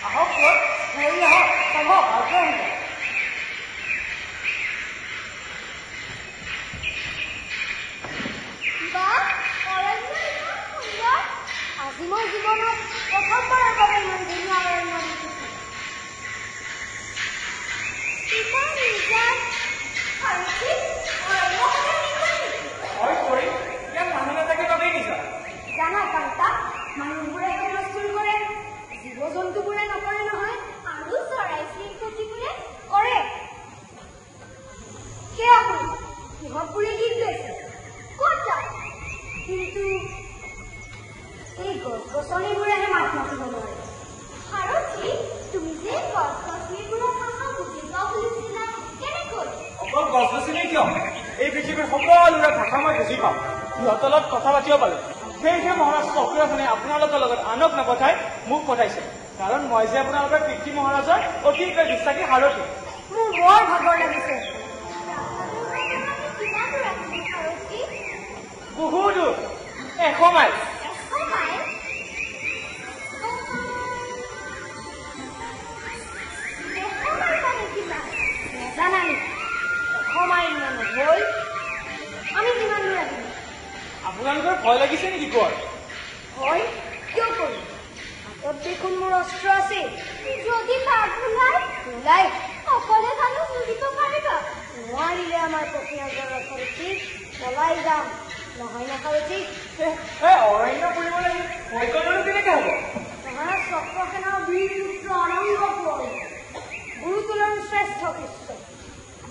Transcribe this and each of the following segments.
আহক কোন হেৰি আহক সম্ভৱ ভালকৈ আহিব আজি মই জীৱনত প্ৰথমবাৰৰ বাবে ইমান ধুনীয়া অৰণ্য দেখিছোঁ জানা কান্তা মানুহবোৰে হুলস্থুল কৰে জীৱ জন্তুবোৰে নকৰে নহয় আৰু চৰাই চিৰিকটিবোৰে কৰে সেয়া সিহঁতবোৰে গীত গাইছে ক'ত যায় কিন্তু এই গছ গছনিবোৰেহে মাত মাতিব নোৱাৰে সাৰথী তুমি যে গছ গছনিবোৰৰ ভাষা বুজি পাওঁ বুলিছিলা কেনেকৈ অকল গছ গছনি কিয় এই পৃথিৱীৰ সকলোৰে ভাষা মই বুজি পাওঁ সিহঁতৰ লগত কথা পাতিব পাৰো সেয়েহে মহাৰাজ চক্ৰখনে আপোনালোকৰ লগত আনক নপঠাই মোক পঠাইছে কাৰণ মই যে আপোনালোকৰ পিতৃ মহাৰাজৰ অতিকৈ বিশ্বাসী সাৰথী মোৰ বৰ ভাগৰ লাগিছে বহু দূৰ 100 মাইল জানানি 100 মাইল মানে হ'ল আমি কিমান দূৰ আহিম আপোনালোকৰ ভয় লাগিছে নেকি কোৱা হয় কিয় কৰিম হাতত দেখোন মোৰ অস্ত্ৰ আছে যদি কাঠ ওলাই অকলে জানো বুজিব পাৰিবা নোৱাৰিলে আমাৰ পক্ষীয়াজৰ সাৰথী পলাই যাম নহয় না সাৰথী অৰণ্য ফুৰিবলৈ ভয় কৰিলে কেনেকে হ'ব মহাৰাজ চক্ৰসেনাৰ বীৰ পুত্ৰ অনঙ্গ কোঁৱৰ গুৰুকুলৰ শ্ৰেষ্ঠ শিষ্য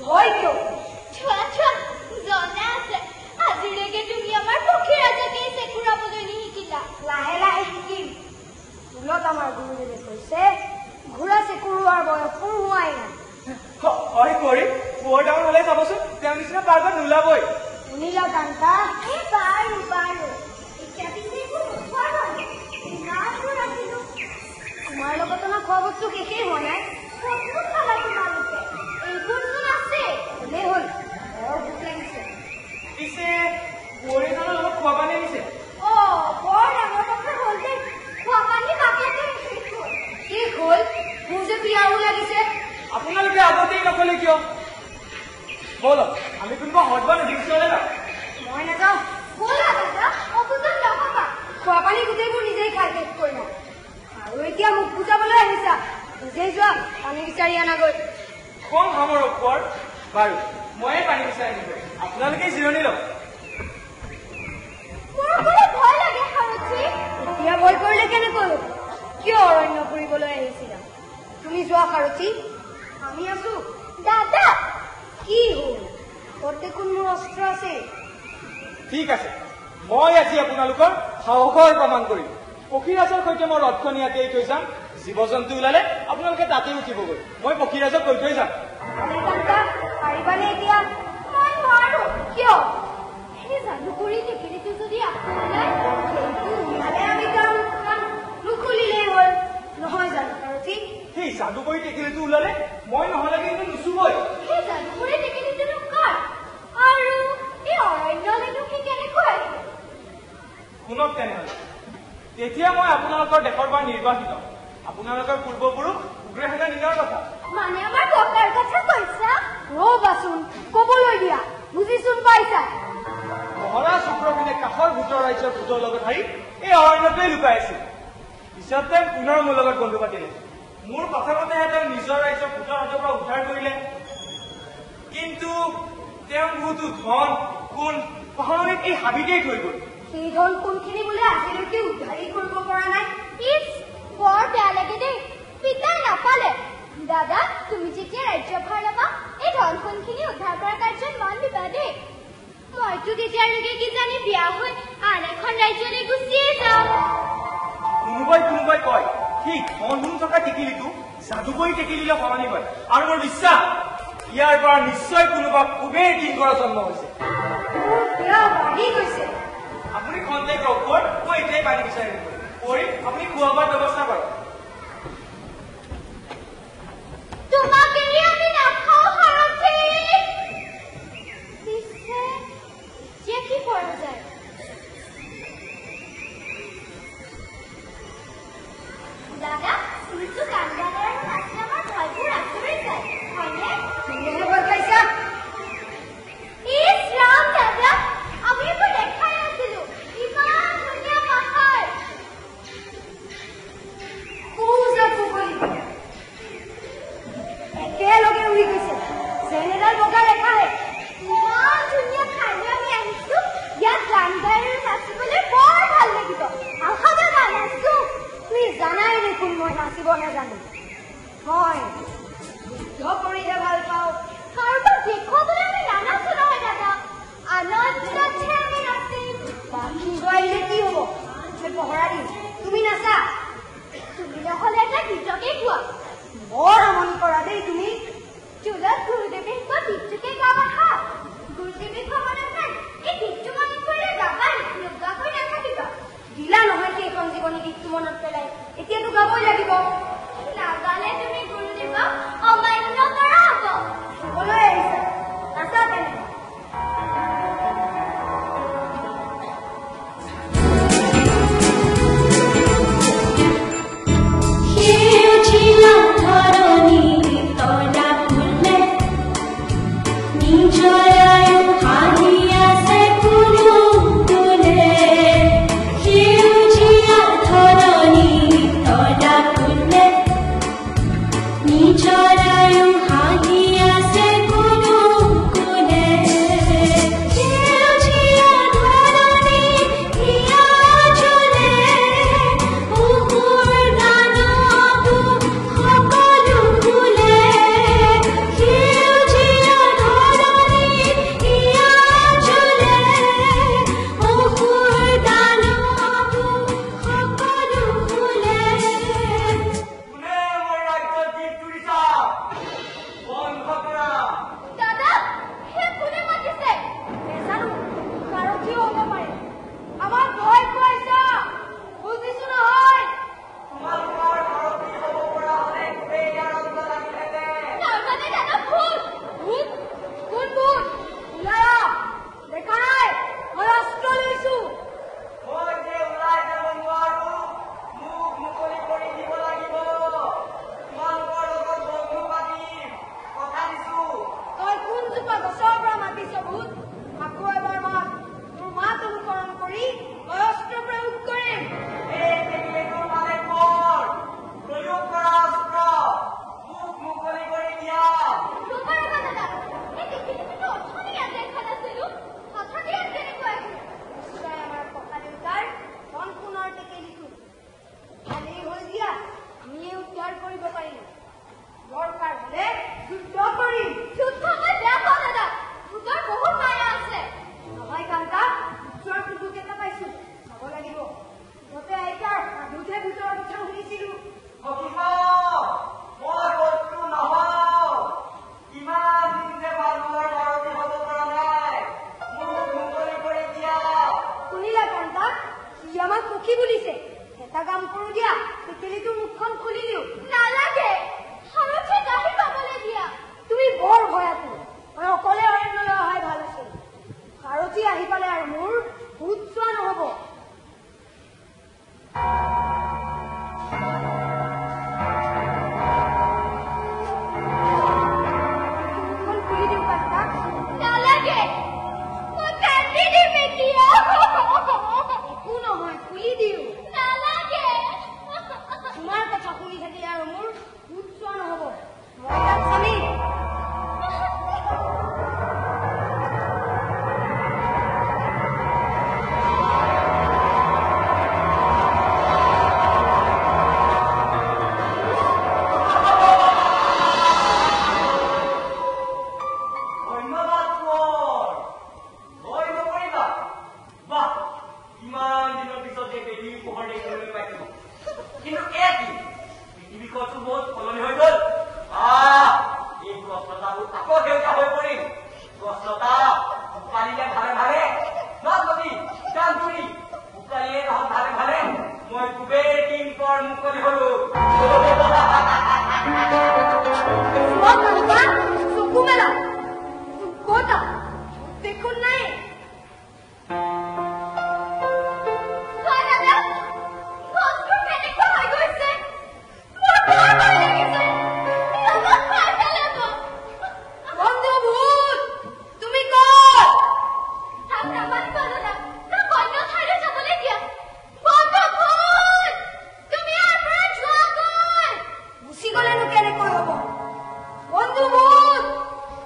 ভয় কিয় জনা আছে আজিলৈকে তুমি আমাৰ পক্ষীৰাজকে চেকুৰাবলৈ নিশিকিলা লাহে লাহে শিকিম স্কুলত আমাৰ গুৰুদেৱে কৈছে ঘোঁৰা চেকুৰোৱাৰ বয়স হোৱাই নাই হয় কৰি বৰ ডাঙৰ হলে চাবচোন তেওঁৰ নিচিনা পাৰ্গত নোলাবই শুনিলা কান্তা বাৰু এতিয়া পিছে একো নোখোৱা নহয় ইমান দূৰ আহিলো তোমাৰ লগত আমাৰ খোৱা বস্তু শেষেই হোৱা নাই ক'তনো খালা তোমালোকে এইবোৰচোন আছে হ'লেই হ'ল বৰ ভোক লাগিছে পিছে বোৱাৰীজনৰ লগত খোৱা পানী দিছে বৰ ডাঙৰ কথা হ'ল দেই খোৱা পানী বাকীতে শেষ হ'ল মোৰ যে পিয়াও লাগিছে আপোনালোকে আগতেই নকলে কিয় বলক আমি কোনোবা হজবা নিৰ্দিষ্টলৈ যাওঁ মই নাযাওঁ ব'লা দাদা অবুজন নকবা খোৱা পানী গোটেইবোৰ নিজেই খাই শেষ কৰিলা আৰু এতিয়া মোক বুজাবলৈ আহিছা নিজেই যোৱা পানী বিচাৰি আনাগৈ কম সামৰ ওপৰ বাৰু ময়ে পানী বিচাৰি আনিব আপোনালোকে জিৰণি লওক মোৰ বোলে ভয় লাগে সাৰথী এতিয়া ভয় কৰিলে কেনেকৈ কিয় অৰণ্য ফুৰিবলৈ আহিছিলা তুমি যোৱা সাৰথী আমি আছো দাদা কি হ'ল তোৰ দেখোন মোৰ অস্ত্ৰ আছে ঠিক আছে মই আজি আপোনালোকৰ সাহসৰ প্ৰমাণ কৰিম পক্ষীৰাজৰ সৈতে মই ৰথখনীয়াতে থৈ যাম জীৱ জন্তু ওলালে আপোনালোকে তাতেই উঠিবগৈ মই পক্ষীৰাজক কৈ থৈ যাম পাৰিবানে এতিয়া মই নোৱাৰো কিয় সেই জালুকুৰি টেকেলিটো যদি আপোনালৈ সেইটো ওলালে আমি যাম নুখুলিলেই হ'ল নহয় জানো সাৰথী সেই যাদুকৰী টেকেলিটো ওলালে মই নহ'লে কিন্তু নুচুবই সেই জালুকুৰি টেকেলিটোনো কাৰ আৰু এই অৰণ্যলৈনো সি কেনেকৈ আহিল শুনক তেনেহ'লে তেতিয়া মই আপোনালোকৰ দেশৰ পৰা নিৰ্বাসিত আপোনালোকৰ পূৰ্বপুৰুষ উগ্ৰসেনা নিজাৰ কথা মানে আমাৰ ককাৰ কথা কৈছা ৰ'বাচোন কবলৈ দিয়া বুজিচোন পাইছা মহাৰাজ শুক্ৰখনে কাষৰ ভূতৰ ৰাজ্যৰ ভূতৰ লগত হাৰি এই অৰণ্যটোৱে লুকাই আছিল পিছত তেওঁ পুনৰ মোৰ লগত বন্ধু পাতিলে মোৰ কথামতেহে তেওঁ নিজৰ ৰাজ্যৰ ভূতৰ হাতৰ পৰা উদ্ধাৰ কৰিলে কিন্তু তেওঁ বহুতো ধন সোণ পাহৰণিত এই হাবিতেই থৈ গ'ল সেই ধন কোনখিনি বোলে আজিলৈকে উদ্ধাৰেই কৰিব পৰা নাই ইছ বৰ বেয়া লাগে দেই পিতাই নাপালে দাদা তুমি যেতিয়া ৰাজ্যভাৰ ল'বা এই ধন সোণখিনি উদ্ধাৰ কৰা কাৰ্যত মন দিবা দেই মইতো তেতিয়ালৈকে কিজানি বিয়া হৈ আন এখন ৰাজ্যলৈ গুচিয়ে যাম কোনোবাই কয় সেই ধন সোণ থকা টেকেলিটো যাদুকৰী টেকেলিলৈ সলনি হয় আৰু মোৰ বিশ্বাস ইয়াৰ পৰা নিশ্চয় কোনোবা খুবেই কিংকৰৰ জন্ম হৈছে আপুনি খন্তেক ৰখক মই এতিয়াই পানী বিচাৰি কৰি আপুনি খোৱা বোৱাৰ ব্যৱস্থা কৰক তোমাক এৰি আমি নাখাওঁ সাৰথী পিছে এতিয়া কি কৰা যায় দাদা চুৰিটো কান্দি দেখোন মই নাচিব নাজানো মই যুদ্ধ কৰিহে ভাল পাওঁ কাৰোবাক দেখুৱাবলৈ আমি নানাচো নহয় দাদা আনন্দতহে আমি নাচিম বাকী গোৱাইলে কি হ'ব মই পহৰা দিম তুমি নাচা তুমি নহ'লে এটা গীতকে গোৱা বৰ আমনি কৰা দেই তুমি চুলত গুৰুদেৱে কোৱা গীতটোকে গাব আহা গুৰুদেৱে কোৱা মনত নাই এই গীতটো মনত পৰিলে গাবা নোগোৱাকৈ নাথাকিবা দিলা নহয় সেইখন জীৱনী গীতটো মনত পেলাই এতিয়াতো গাবই লাগিব নাগালে তুমি গুৰুদেৱক অমান্য কৰা হ'ব শুবলৈ আহিছা নাচা তেনে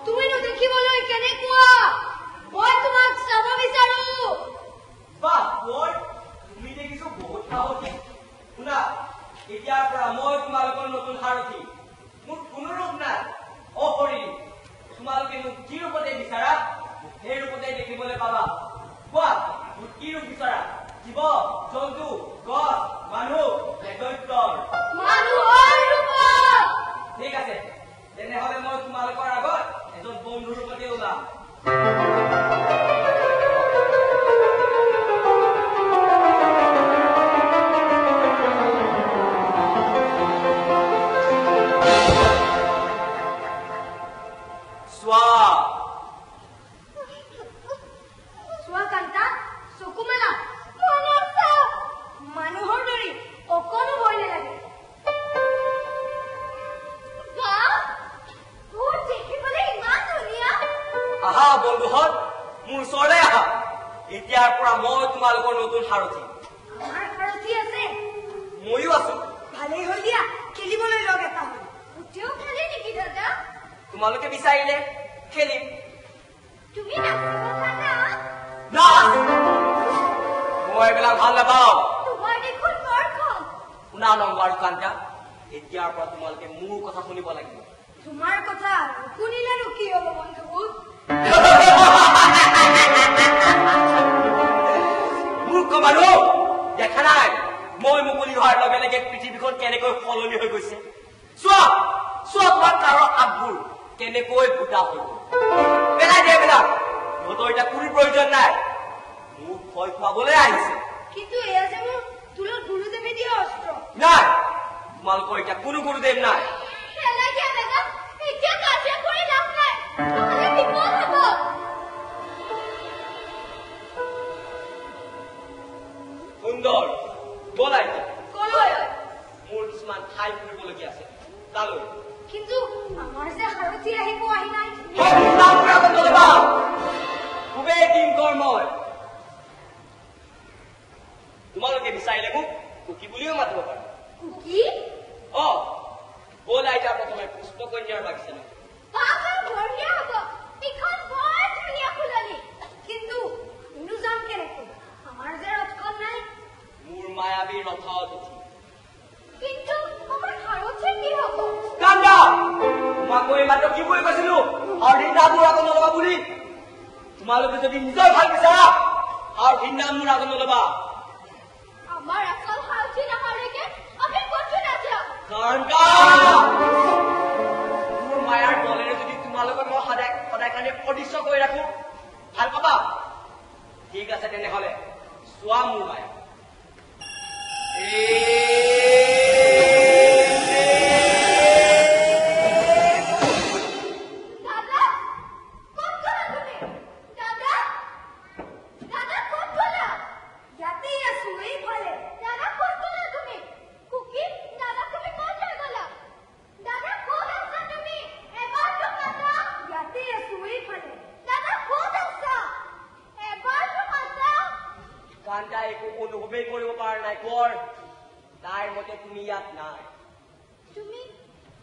তুমি দেখিবলৈ কেনেকুৱা মই তোমাৰ এতিয়াৰ পৰা মই তোমালোকৰ নতুন সাৰথী। মোৰ কোনো ৰূপ নাই, অশৰীৰ। তোমালোকে মোক কি ৰূপতে বিচাৰা সেই ৰূপতে দেখিবলৈ পাবা। কোৱা, মোক কি ৰূপ বিচৰা? জীৱ, জন্তু, গছ, মানুহ, দৈত্যৰ? ঠিক আছে, তেনেহলে মই তোমালোকৰ আগত এজন বন্ধুৰ ৰূপতে ওলাম। মানুহৰ দৰে অকণো ভয় নালাগে। আহা বন্ধুহঁত, মোৰ ওচৰলৈ আহা। এতিয়াৰ পৰা মই তোমালোকৰ নতুন সাৰথী। আমাৰ সাৰথী আছে, ময়ো আছো। ভালেই হ'ল দিয়া, খেলিবলৈ লগ এটা হ'ল। উঠিও খেলে নেকি দাদা? তোমালোকে বিচাৰিলে খেলিম। তুমি নাচিব জানা? নাচ! মই এইবিলাক ভাল নাপাওঁ। তোমাৰ দেখোন বৰ খং। শুনা নম্বৰ আৰু কান্তা, এতিয়াৰ পৰা তোমালোকে মোৰ কথা শুনিব লাগিব। তোমাৰ কথা শুনিলেনো কি হব বন্ধু? মূৰ্খ মানুহ, দেখা নাই মই মুকলি হোৱাৰ লগে লগে পৃথিৱীখন কেনেকৈ সলনি হৈ গৈছে? চোৱা চোৱা, তোমাৰ কাৰৰ আপবোৰ কেনেকৈ ভূতা হৈ গল। পেলাই দিয়ে এইবিলাক, সিহঁতৰ এতিয়া কোনো প্ৰয়োজন নাই। মোক ভয় খুৱাবলৈ আহিছে। কিন্তু এয়া যে মোৰ তোলৰ গুৰুদেৱে দিয়া অস্ত্ৰ। নাই, তোমালোকৰ এতিয়া কোনো গুৰুদেৱ নাই। পেলাই দিয়া দাদা, এতিয়া কাজিয়া কৰি লাভ নাই, নহলে বিপদ হব। সুন্দৰ, ব'লা এতিয়া। কলৈ? মোৰ কিছুমান ঠাই ফুৰিবলগীয়া আছে, তালৈ। কিন্তু আমাৰ যে সাৰথী আহিব আহি নাই। খুবেই দিনকৰ মই। তোমালোকে বিচাৰিলে মোক কুকি বুলিও মাতিব পাৰা। কুকি? ব'লা এতিয়া প্ৰথমে পুষ্পকন্যাৰ বাগিচালৈ। বঢ়িয়া হব, ইখন বৰ ধুনীয়া ফুলনি। কিন্তু আমিনো যাম কেনেকৈ? আমাৰ যে ৰথখন নাই। মোৰ মায়াবী ৰথত উঠি। কিন্তু আমাৰ সাৰথীৰ কি হব? কান্দা! তোমাক মই মাত্ৰ কি বুলি কৈছিলো, সাৰথীৰ নাম মোৰ আগত নলবা বুলি। তোমালোকে যদি নিজৰ ভাল বিচাৰা, সাৰথীৰ নাম মোৰ আগত নলবা। আমাৰ আচল সাৰথী নহালৈকে আমি ক'তো নাযাওঁ। কান্দা! মোৰ মায়াৰ বলেৰে যদি তোমালোকক মই সদায় সদায় কাৰণে অদৃশ্য কৰি ৰাখো, ভাল পাবা? ঠিক আছে তেনেহলে, চোৱা মোৰ মায়া। দাদা, ক'ত গ'লা তুমি? দাদা, দাদা ক'ত গ'লা? ইয়াতেই আছো, এইফালে। দাদা ক'ত গ'লা তুমি? কুকি, দাদা তুমি ক'ত লৈ গ'লা? দাদা ক'ত আছা তুমি? এবাৰতো মাতা। ইয়াতেই আছো, এইফালে। দাদা ক'ত আছা? এবাৰতো মাতা। কান্তা একো অনুভৱেই কৰিব পৰা নাই। কৰ তাইৰ মতে তুমি ইয়াত নাই। তুমি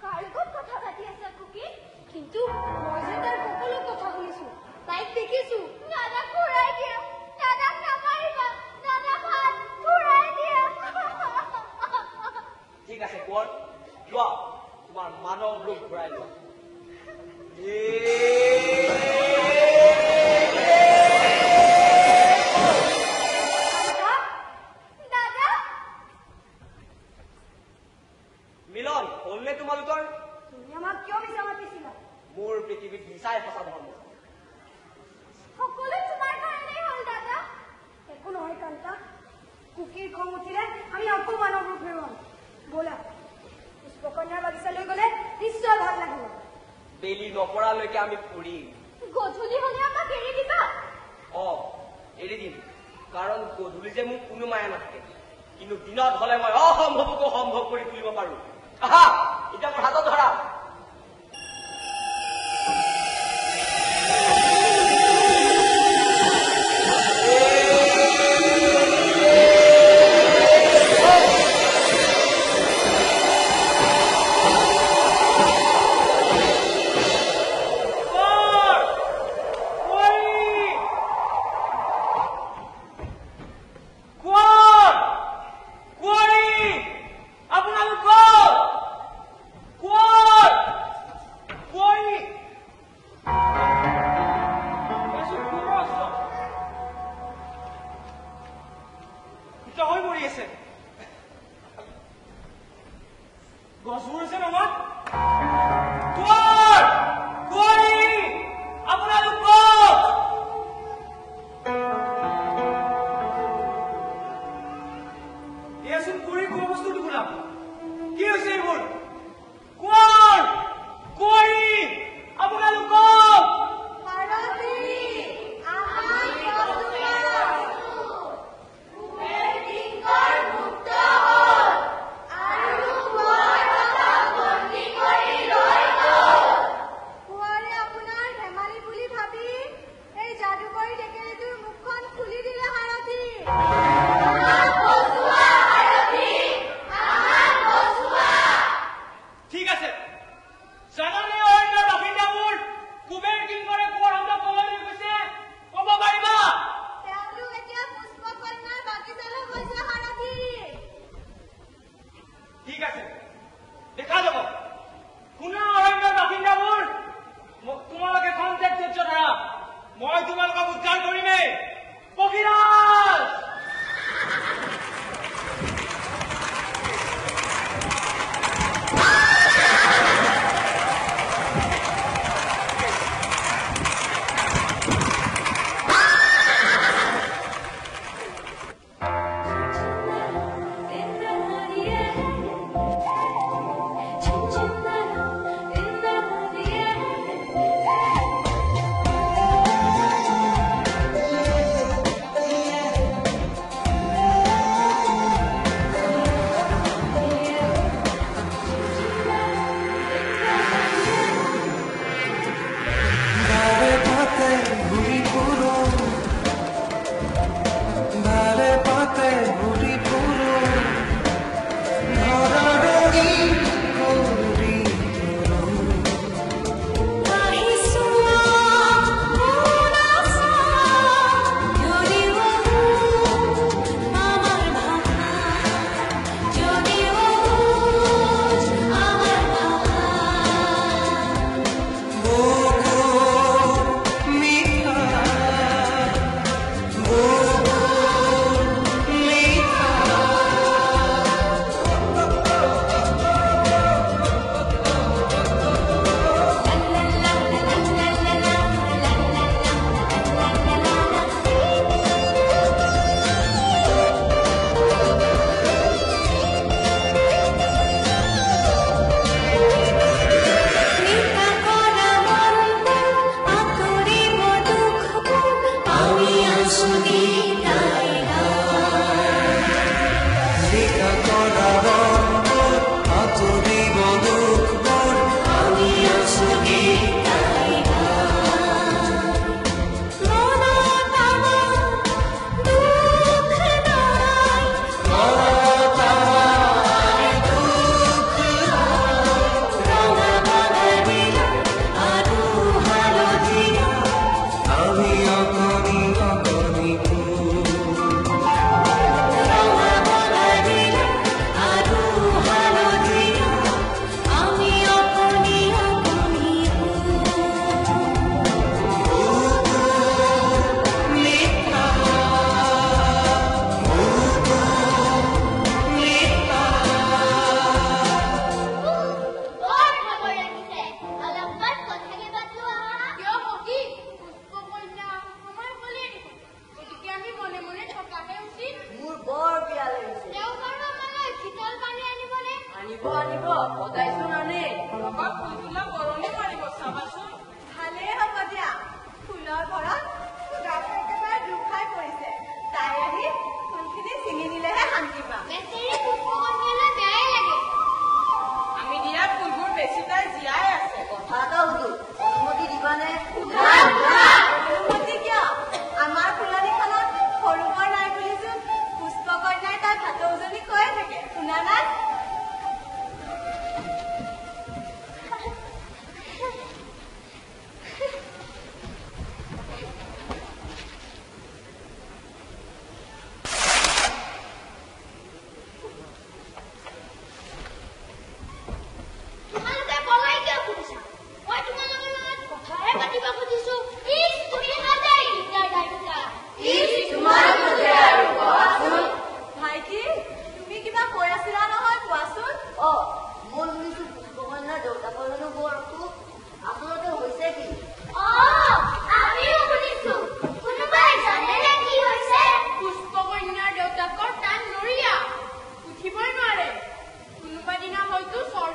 কাৰ লগত কথা পাতি আছা কুকি? কিন্তু মই যে তাৰ সকলো কথা শুনিছো, তাইক দেখিছো। দাদাক ঘূৰাই দিয়া, দাদাক নামাৰিবা, দাদা ভাত ঘূৰাই দিয়া। ঠিক আছে কোন, যোৱা তোমাৰ মানৱ ৰূপ ঘূৰাই লোৱা। দাদা, মিলন হলনে তোমালোকৰ? তুমি আমাক কিয় মিছা মাতিছিলা? মোৰ পৃথিৱীত মিছাই সঁচা ধৰ্ম। সকলো তোমাৰ কাৰণেই হ'ল দাদা। একো নহয় কান্তা, কুকিৰ খং উঠিলে আমি আকৌ মানৱ ৰূপ হেৰুৱাম। ব'লা, পুষ্পকন্যাৰ বাগিচালৈ গলে নিশ্চয় ভাল লাগিব। বেলি নপৰালৈকে আমি ফুৰিম। গধূলি হলে আমাক এৰি দিবা। এৰি দিম, কাৰণ গধূলি যে মোক কোনো মায়া নাথাকে। কিন্তু দিনত হলে মই অসম্ভৱকো সম্ভৱ কৰি তুলিব পাৰো। আহা, এতিয়া মোৰ হাতত ধৰা। আপোনাৰ গছবোৰ আছে নহয় কোৱাৰ কোৱাৰী আপোনালোক ক'ত এয়াচোন কুঁৱৰী কোৱা বস্তুটো শুনাম কি হৈছে এইবোৰ কোৱাৰ কোৱাৰী আপোনালোক ক'ত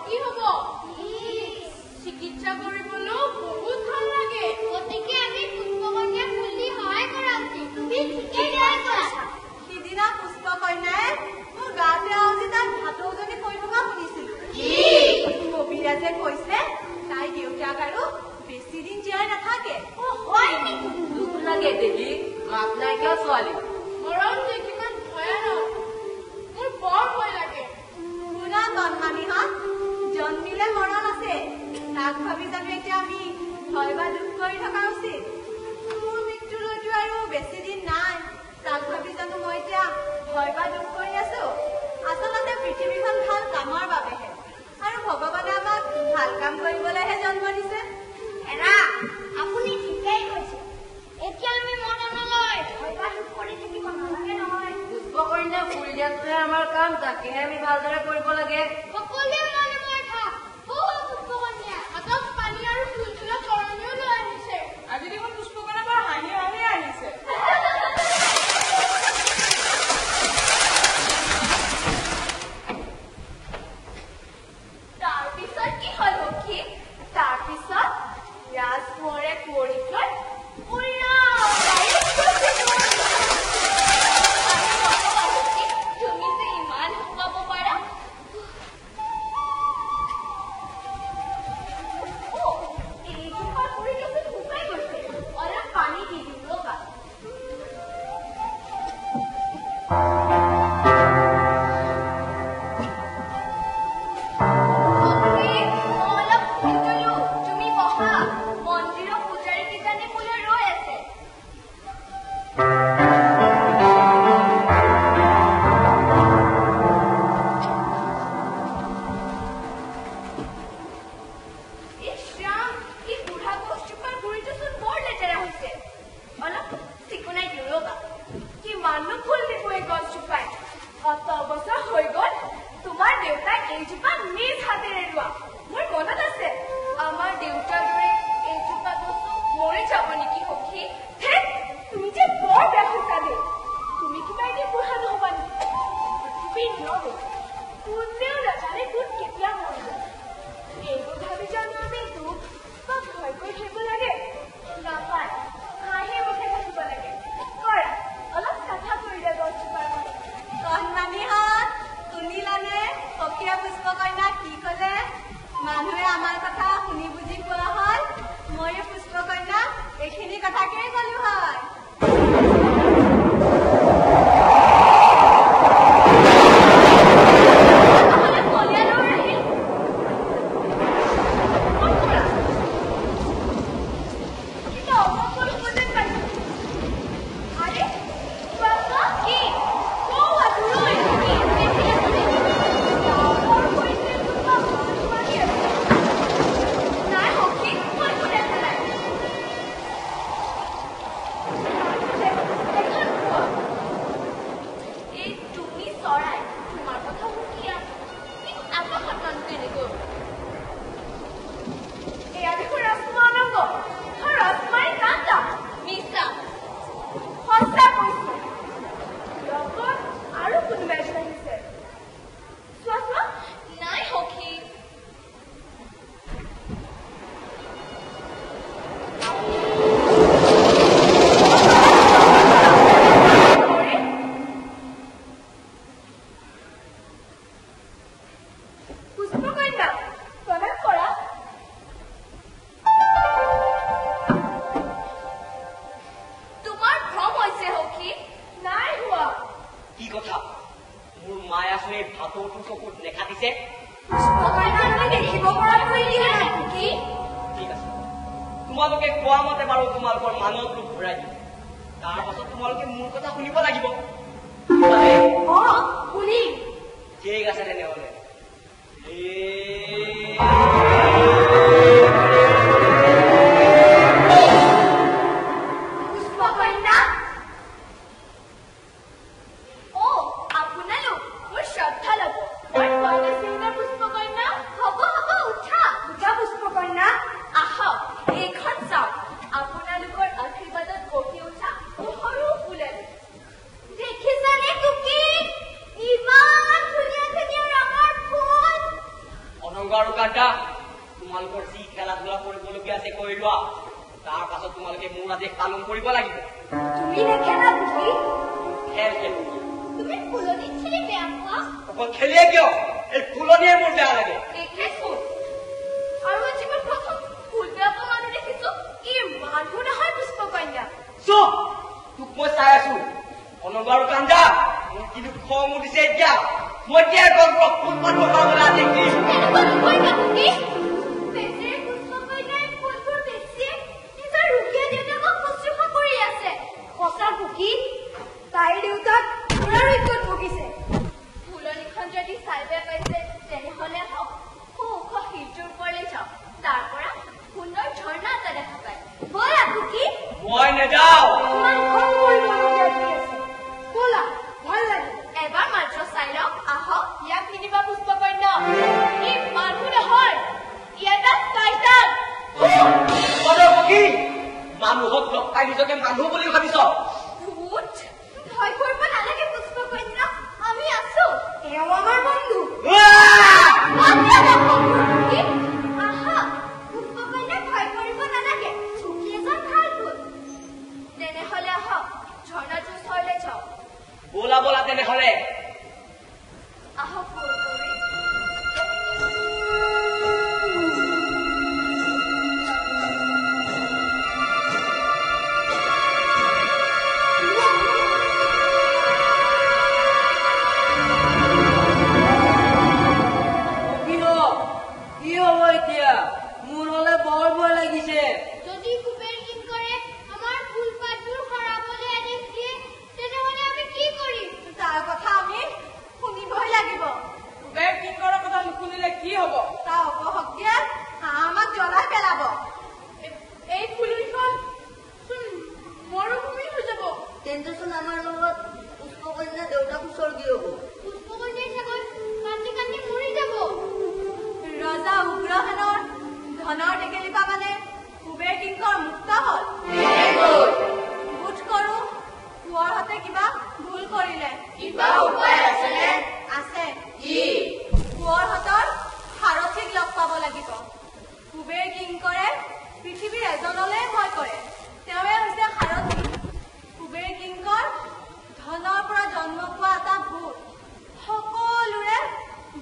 কি হব চিকিৎসা কৰিবলৈও বহুত ভাল লাগে গতিকে আমি পুষ্পকন্যা ফুল দি সহায় কৰা উচিত তুমি ঠিকেই কৈছা সিদিনা পুষ্পকন্যাই মোৰ গাতে আউজি তাত ভাতৌজনী কৈ থকা শুনিছিলো কবিৰাজে কৈছে তাই দেউতাক আৰু বেছি দিন জীয়াই নাথাকে দুখ লাগে দেখি মাত নাইকিয়া ছোৱালী মৰম যে কিমান ভয়ানক মোৰ বৰ ভয় লাগে শুনা কণমানিহঁত জন্মিলে মৰণ আছে তাক ভাবি জানো এতিয়া আমি ভয় বা দুখ কৰি থকা উচিত মোৰ মৃত্যুলৈতো আৰু বেছি দিন নাই তাক ভাবি জানো মই এতিয়া ভয় বা দুখ কৰি আছো আচলতে পৃথিৱীখন ভাল কামৰ বাবেহে আৰু ভগৱানে আমাক ভাল কাম কৰিবলৈহে জন্ম দিছে এৰা আপুনি ঠিকেই কৈছে এতিয়া আমি মন নলয় ভয় বা দুখ কৰি থাকিব নালাগে নহয় পুষ্পকন্যা ফুল দিয়াটোহে আমাৰ কাম তাকেহে আমি ভালদৰে কৰিব লাগে সকলোৱে মনে মনে থাক পুষ্পকন্যা হাতত পানী আৰু ফুল ফুলা তৰণিও লৈ আহিছে আজি দেখোন পুষ্পকন্যা বৰ হাঁহি হাঁহি আহিছে তাৰপিছত কি হল সখী তাৰপিছত ৰাজকুঁৱৰে কুঁৱৰীক তুমি যে ইমান শুকাব পাৰা এইজোপা কৰি দেখোন শুকাই গৈছে অলপ পানী দি দিম ৰবা তুমি বহা মন্দিৰৰ পূজাৰী কিজানি মোলৈ ৰৈ আছে ইশ্ৰাম এই বুঢ়া গছজোপাৰ গুৰিটোচোন বৰ লেতেৰা হৈছে অলপ চিকুণাই দিওঁ ৰবা কিমাননো ফুল দিব এই গছজোপাই অত বছৰ হৈ গল তোমাৰ দেউতাই এইজোপা নিজ হাতেৰে ৰোৱা মোৰ মনত আছে আমাৰ দেউতাৰ দৰে এইজোপা গছো মৰি যাব নেকি সখী তুমি যে বৰ বেয়া হৈছা দেই তুমি কিবা এনে বুঢ়া নহবা নেকি পৃথিৱীৰ নিয়ম কোনেও নাজানে কোন কেতিয়া মৰিব এইবোৰ ভাবি জানো আমি দুখ বা ভয় কৰি থাকিব লাগে নাপায় হাঁহি মুখে থাকিব লাগে কৰা অলপ চাফা কৰি দে গছজোপাৰ কণমানিহঁত শুনিলানে সখীয়া পুষ্পকন্যাক কি কলে মানুহে আমাৰ কথা শুনি বুজি পোৱা হয় ময়ো পুষ্পকন্যাক এইখিনি কথাকেই কলো হয় তোমালোকে কোৱা মতে বাৰু তোমালোকৰ মানত ৰূপ ঘূৰাই দিম তাৰ পাছত তোমালোকে মোৰ কথা শুনিব লাগিব ঠিক আছে তেনেহলে অনঙ্গ আৰু কাণ্টা তোমালোকৰ যি খেলা ধূলা কৰিবলগীয়া আছে কৰি লোৱা তাৰ পাছত তোমালোকে মোৰ আদেশ পালন কৰিব লাগিব তুমি নেখেলা পুকি খেল খেলো তুমি ফুলনিত খেলি বেয়া পোৱা অকল খেলিয়ে কিয় এই ফুলনিয়ে মোৰ বেয়া লাগে দেখিছো আৰু আজি মই প্ৰথম ফুল বেয়া পোৱা মানুহ দেখিছো ই মানুহ নহয় পুষ্পকন্যা চুপ তোক মই চাই আছো অনঙ্গ আৰু কাণ্টা মোৰ কিন্তু খং উঠিছে এতিয়া মই এতিয়া গল্প ফুল পাতিব পাবলৈ আদেশ দিছো এনেকুৱা নকৰিবা পুকি বেচেৰি পুষ্পকন্যাই ফুলবোৰ বেছিয়ে নিজৰ ৰুগীয়া দেউতাকক শুশ্ৰূষা কৰি আছে সঁচা পুকি তাইৰ দেউতাক দুৰাৰোগ্যত ভুগিছে ফুলনিখন যদি চাই বেয়া পাইছে তেনেহলে হওক ওখ শিলটোৰ ওপৰলৈ যাওক তাৰ পৰা সুন্দৰ ঝৰ্ণা এটা দেখা পায় ব'লা পুকি মই নেযাওঁ ইমান খং কৰিবলগীয়া কি আছে ব'লা ভাল লাগিব এবাৰ মাত্ৰ চাই লওক আহক ইয়াক নিদিবা পুষ্পকন্যা ই মানুহ নহয় ই এটা টাইটান কি মানুহক লগ পাই নিজকে মানুহ বুলি ভাবিছ ভূত ভয় কৰিব নালাগে পুষ্পকন্যা আমি আছো এওঁ আমাৰ বন্ধু আহা পুষ্পকন্যাক ভয় কৰিব নালাগে চুকি এজন ভাল ভূত তেনেহলে আহক ঝৰ্ণাটোৰ ওচৰলৈ যাওক ব'লা ব'লা তেনেহলে আহক ফুলকৰি কি হব এতিয়া মোৰ হলে বৰ ভয় লাগিছে যদি কুবেৰ কিংকৰে আমাৰ ফুলপাতবোৰ সৰাবলৈ আদেশ দিয়ে তেনেহলে আমি কি কৰিম তাৰ কথা আমি শুনিবই লাগিব কুবেৰ কিংকৰৰ কথা নুশুনিলে কি হব তাৰ অপশক্তিয়ে আমাক জ্বলাই পেলাব এই ফুলনিখন মৰুভূমি হৈ যাব তেন্তেচোন আমাৰ লগত পুষ্পকন্যা দেউতাক উচৰ্গী হব পুষ্পকন্যাই চাগৈ কান্দি কান্দি মৰি যাব ৰজা উগ্ৰসেনৰ ধনৰ টেকেলিপা মানে কুবেৰ কিংকৰ মুক্ত হল বোধ কৰো কোঁৱৰ হতে কিবা ভুল কৰিলে কিবা উপায় আছেনে আছে কি কোঁৱৰ হতৰ সাৰথীক লগ পাব লাগিব কুবেৰ কিংকৰে পৃথিৱীৰ এজনলৈ ভয় কৰে তেওঁৱে হৈছে সাৰথী কুবেৰ কিংকৰ ধনৰ পৰা জন্ম পোৱা এটা ভূত সকলোৰে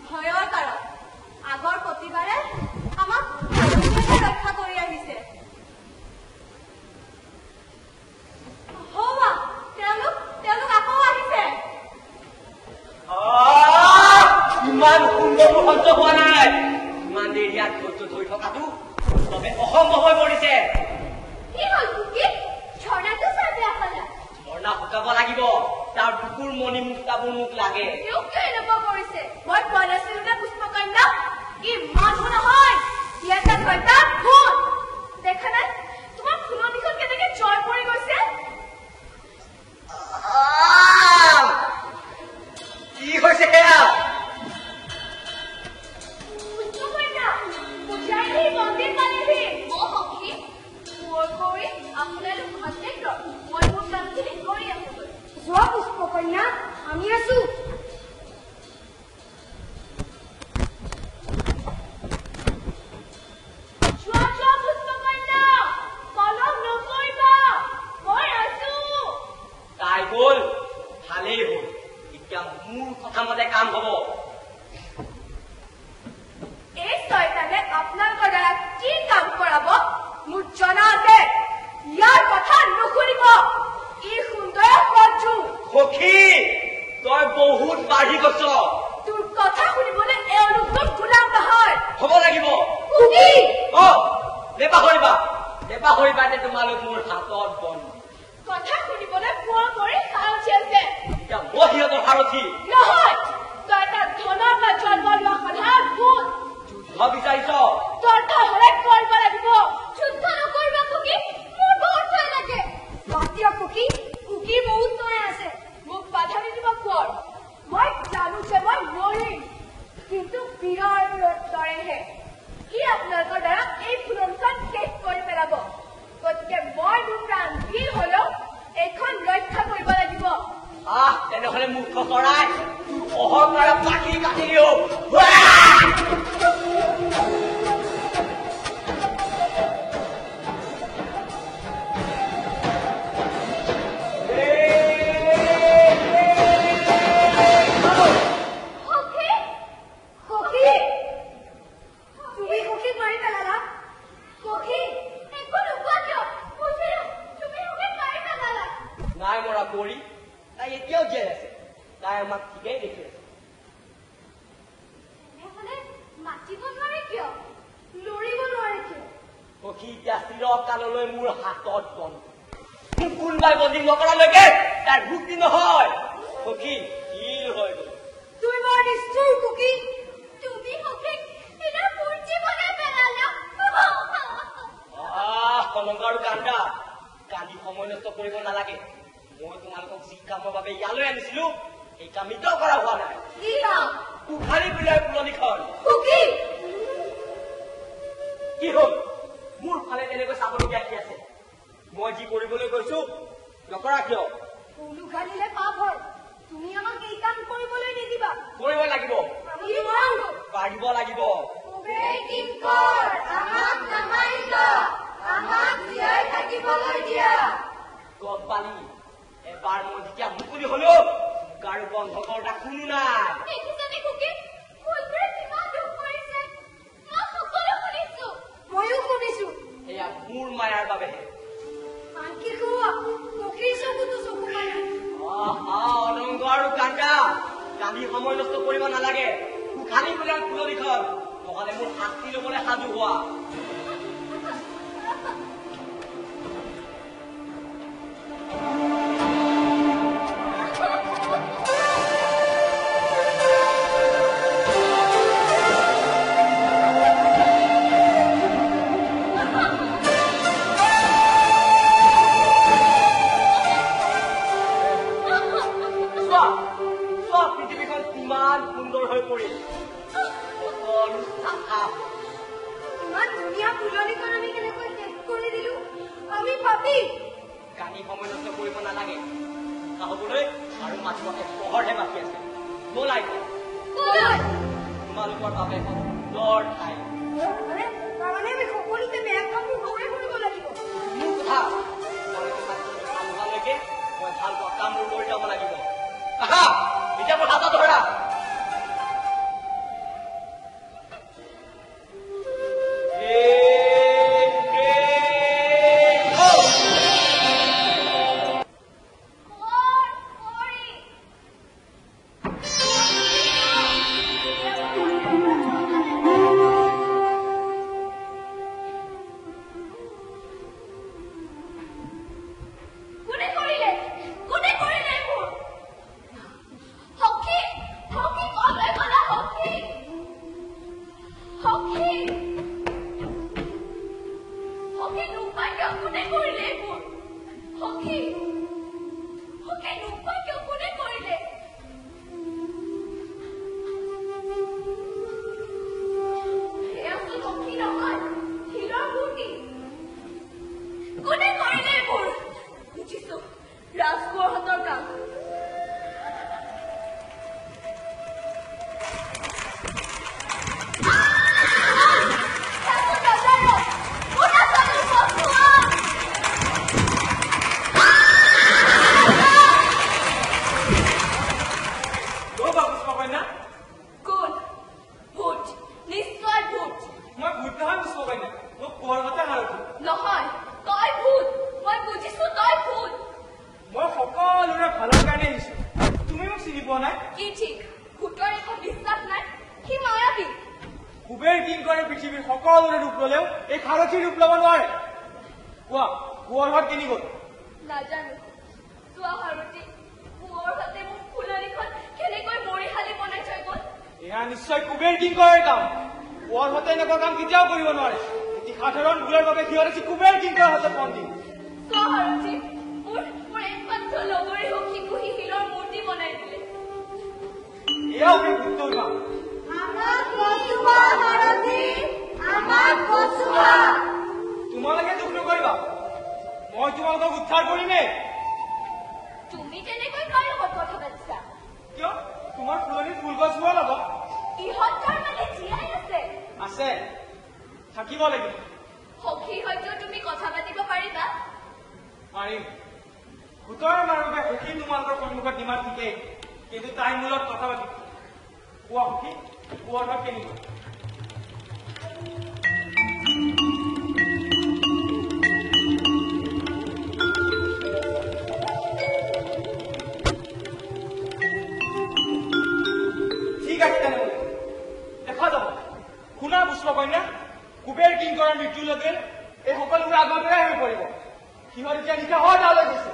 ভয়ৰ কাৰণ আগৰ প্ৰতিবাৰে আমাক ৰক্ষা কৰি আহিছে তেওঁলোক আকৌ আহিছে ইমান সুন্দৰ সহ্য হোৱা নাই ইমান দেৰি ইয়াত ধৈৰ্য ধৰি থকাটো চবে অসম্ভৱ হৈ পৰিছে কি হ'ল কুকি ঝৰ্ণাটো চাই বেয়া পালা ঝৰ্ণা শুকাব লাগিব তাৰ বুকুৰ মণি মুক্তাবোৰ মোক লাগে তেওঁ কিয় এনেকুৱা কৰিছে মই কোৱা নাছিলো নে পুষ্পকন্যা ই মানুহ নহয় ই এটা কইতা ভূত দেখা নাই তোমাৰ ফুলনিখন কেনেকে জয় পৰি গৈছে কি হৈছে সেয়া পুষ্পকন্যা পূজাৰী সেই মন্দিৰ পালেহি অ সখী মোৰ কৰি আপোনালোক সন্দেহ মই মোৰ কামখিনি কৰি আছোগৈ যোৱা পুষ্পকন্যা আমি আছো যোৱা পুষ্পকন্যা পলম নকৰিবা মই আছো তাই গ'ল ভালেই হ'ল এতিয়া মোৰ কথা মতে কাম হব এই ছয়তানে আপোনালোকৰ দ্বাৰা কি কাম কৰাব মোৰ জনা আছে ইয়াৰ কথা নুশুনিব ই সুন্দৰ সজু সখী তই বহুত বাঢ়ি গৈছ তোৰ কথা শুনিবলৈ এওঁলোকটো গোলাম নহয় হ'ব লাগিব কুকি নেপাহৰিবা যে তোমালোক মোৰ হাতত বন্ধু কথা শুনিবলৈ পোৱা কৰি সাৰথি আছে এতিয়া মই সিহঁতৰ সাৰথি নহয় তই এটা ধনৰ পৰা জন্ম লোৱা সাধাৰণ ভূত যুদ্ধ বিচাৰিছ দৰকাৰ হলে কৰিব লাগিব যুদ্ধ নকৰিবা কুকি মোৰ বৰ ভয় লাগে বাতিয়া কুকি কুকিৰ বহুত তৰে আছে মোক বাধা নিদিব কোঁৱৰ মই জানো যে মই মৰিম কিন্তু বীৰৰ দৰেহে ই আপোনালোকৰ দ্বাৰা এই ফুলনিখন শেষ কৰি পেলাব গতিকে মই মোৰ প্ৰাণ দি হলেও এইখন ৰক্ষা কৰিব লাগিব তেনেহলে মূৰ্খ চৰাই চিৰকাললৈ মোৰ হাতত বন্ধ মোক কোনোবাই বন্দী নকৰালৈকে তাৰ মুক্তি নহয় সখী শিল হৈ গ'ল তুমি বৰ নিষ্ঠুৰ কুকি তুমি সখীক এনে মূৰ্তি বনাই পেলালা কলংক আৰু কান্দা কান্দি সময় নষ্ট কৰিব নালাগে মই তোমালোকক যি কামৰ বাবে ইয়ালৈ আনিছিলো এই কাম এতিয়াও কৰা হোৱা নাই কি কাম উঘালি পেলাই ফুলনিখন কুকি কি হ'ল মোৰ ফালে তেনেকৈ চাবলগীয়া কি আছে মই যি কৰিবলৈ গৈছো নকৰা কিয় ফুল উঘালিলে পাপ হয় তুমি আমাক এই কাম কৰিবলৈ নিদিবা কৰিব লাগিব আমি নোৱাৰো পাৰিব লাগিব আমাক নামাৰিবা আমাক জীয়াই থাকিবলৈ দিয়া গম পালি এবাৰ মই যেতিয়া মুকলি হলো কাৰো বন্ধ কৰোতা কোনো নাই দেখিছানে কুকি ফুলবোৰে কিমান দুখ কৰিছে মই সকলো শুনিছো ময়ো শুনিছো এয়া মোৰ মায়াৰ বাবেহে আনকি কোৱা কুকিৰ চকুতো চকু মাৰি অনংগ আৰু কান্দা কান্দি সময় নষ্ট কৰিব নালাগে উঘালি পেলাই ফুলনিখন নহলে মোৰ শাস্তি লবলৈ সাজু হোৱা পৃথিৱীখন কিমান সুন্দৰ হৈ পৰিল সকলো চাফা ইমান ধুনীয়া ফুলনিখন আমি কেনেকৈ শেষ কৰি দিলো আমি পাপী কান্দি সময় নষ্ট কৰিব নালাগে হ'বলৈ আৰু মাত্ৰ এক প্ৰহৰহে বাকী আছে বলাই তোমালোকৰ বাবে সুন্দৰ ঠাই তাৰমানে আমি সকলোতে বেয়া কামবোৰ ঘৰে কৰিব লাগিব মোৰ কথা তোমালোকে মাত্ৰ ভাল হোৱালৈকে মই ভাল পোৱা কামবোৰ কৰি যাব লাগিব আহা এতিয়া মোৰ হাতত ধৰা নিশ্চয় কুবেৰ কিংকৰৰ কাম পুৱাৰ হতে এনেকুৱা কাম কেতিয়াও কৰিব নোৱাৰে সাধাৰণ ভুলৰ বাবে সিহঁতে কুবেৰ কিংকৰৰ হাতত বন্দী এয়া ওপৰে ভুক্তৰ কাম তোমালোকে দুখ নকৰিবা মই তোমালোকক উদ্ধাৰ কৰিমেই তুমি তেনেকৈ কাৰ লগত কথা পাতিছা কিয় তোমাৰ ফুলনিত ফুলগছবোৰৰ লগত ইহঁত তাৰমানে জীয়াই আছে থাকিব লাগিব সখীৰ সৈতে তুমি কথা পাতিব পাৰিবা পাৰিম ভূতৰ মাৰবে সখী তোমালোকৰ সন্মুখত ইমান ঠিকেই কিন্তু তাই মূলত কথা পাতিব কোৱা সখী কোৱাৰ ভাগ কেনেকুৱা ঠিক আছে তেনেহ'লে দেখা যাব শুনা পুষ্পকন্যা কুবেৰ কিংকৰৰ মৃত্যুলৈকে এই সকলোবোৰ আগতেই হৈ পৰিব সিহঁত এতিয়া নিশাহৰ তালৈ গৈছে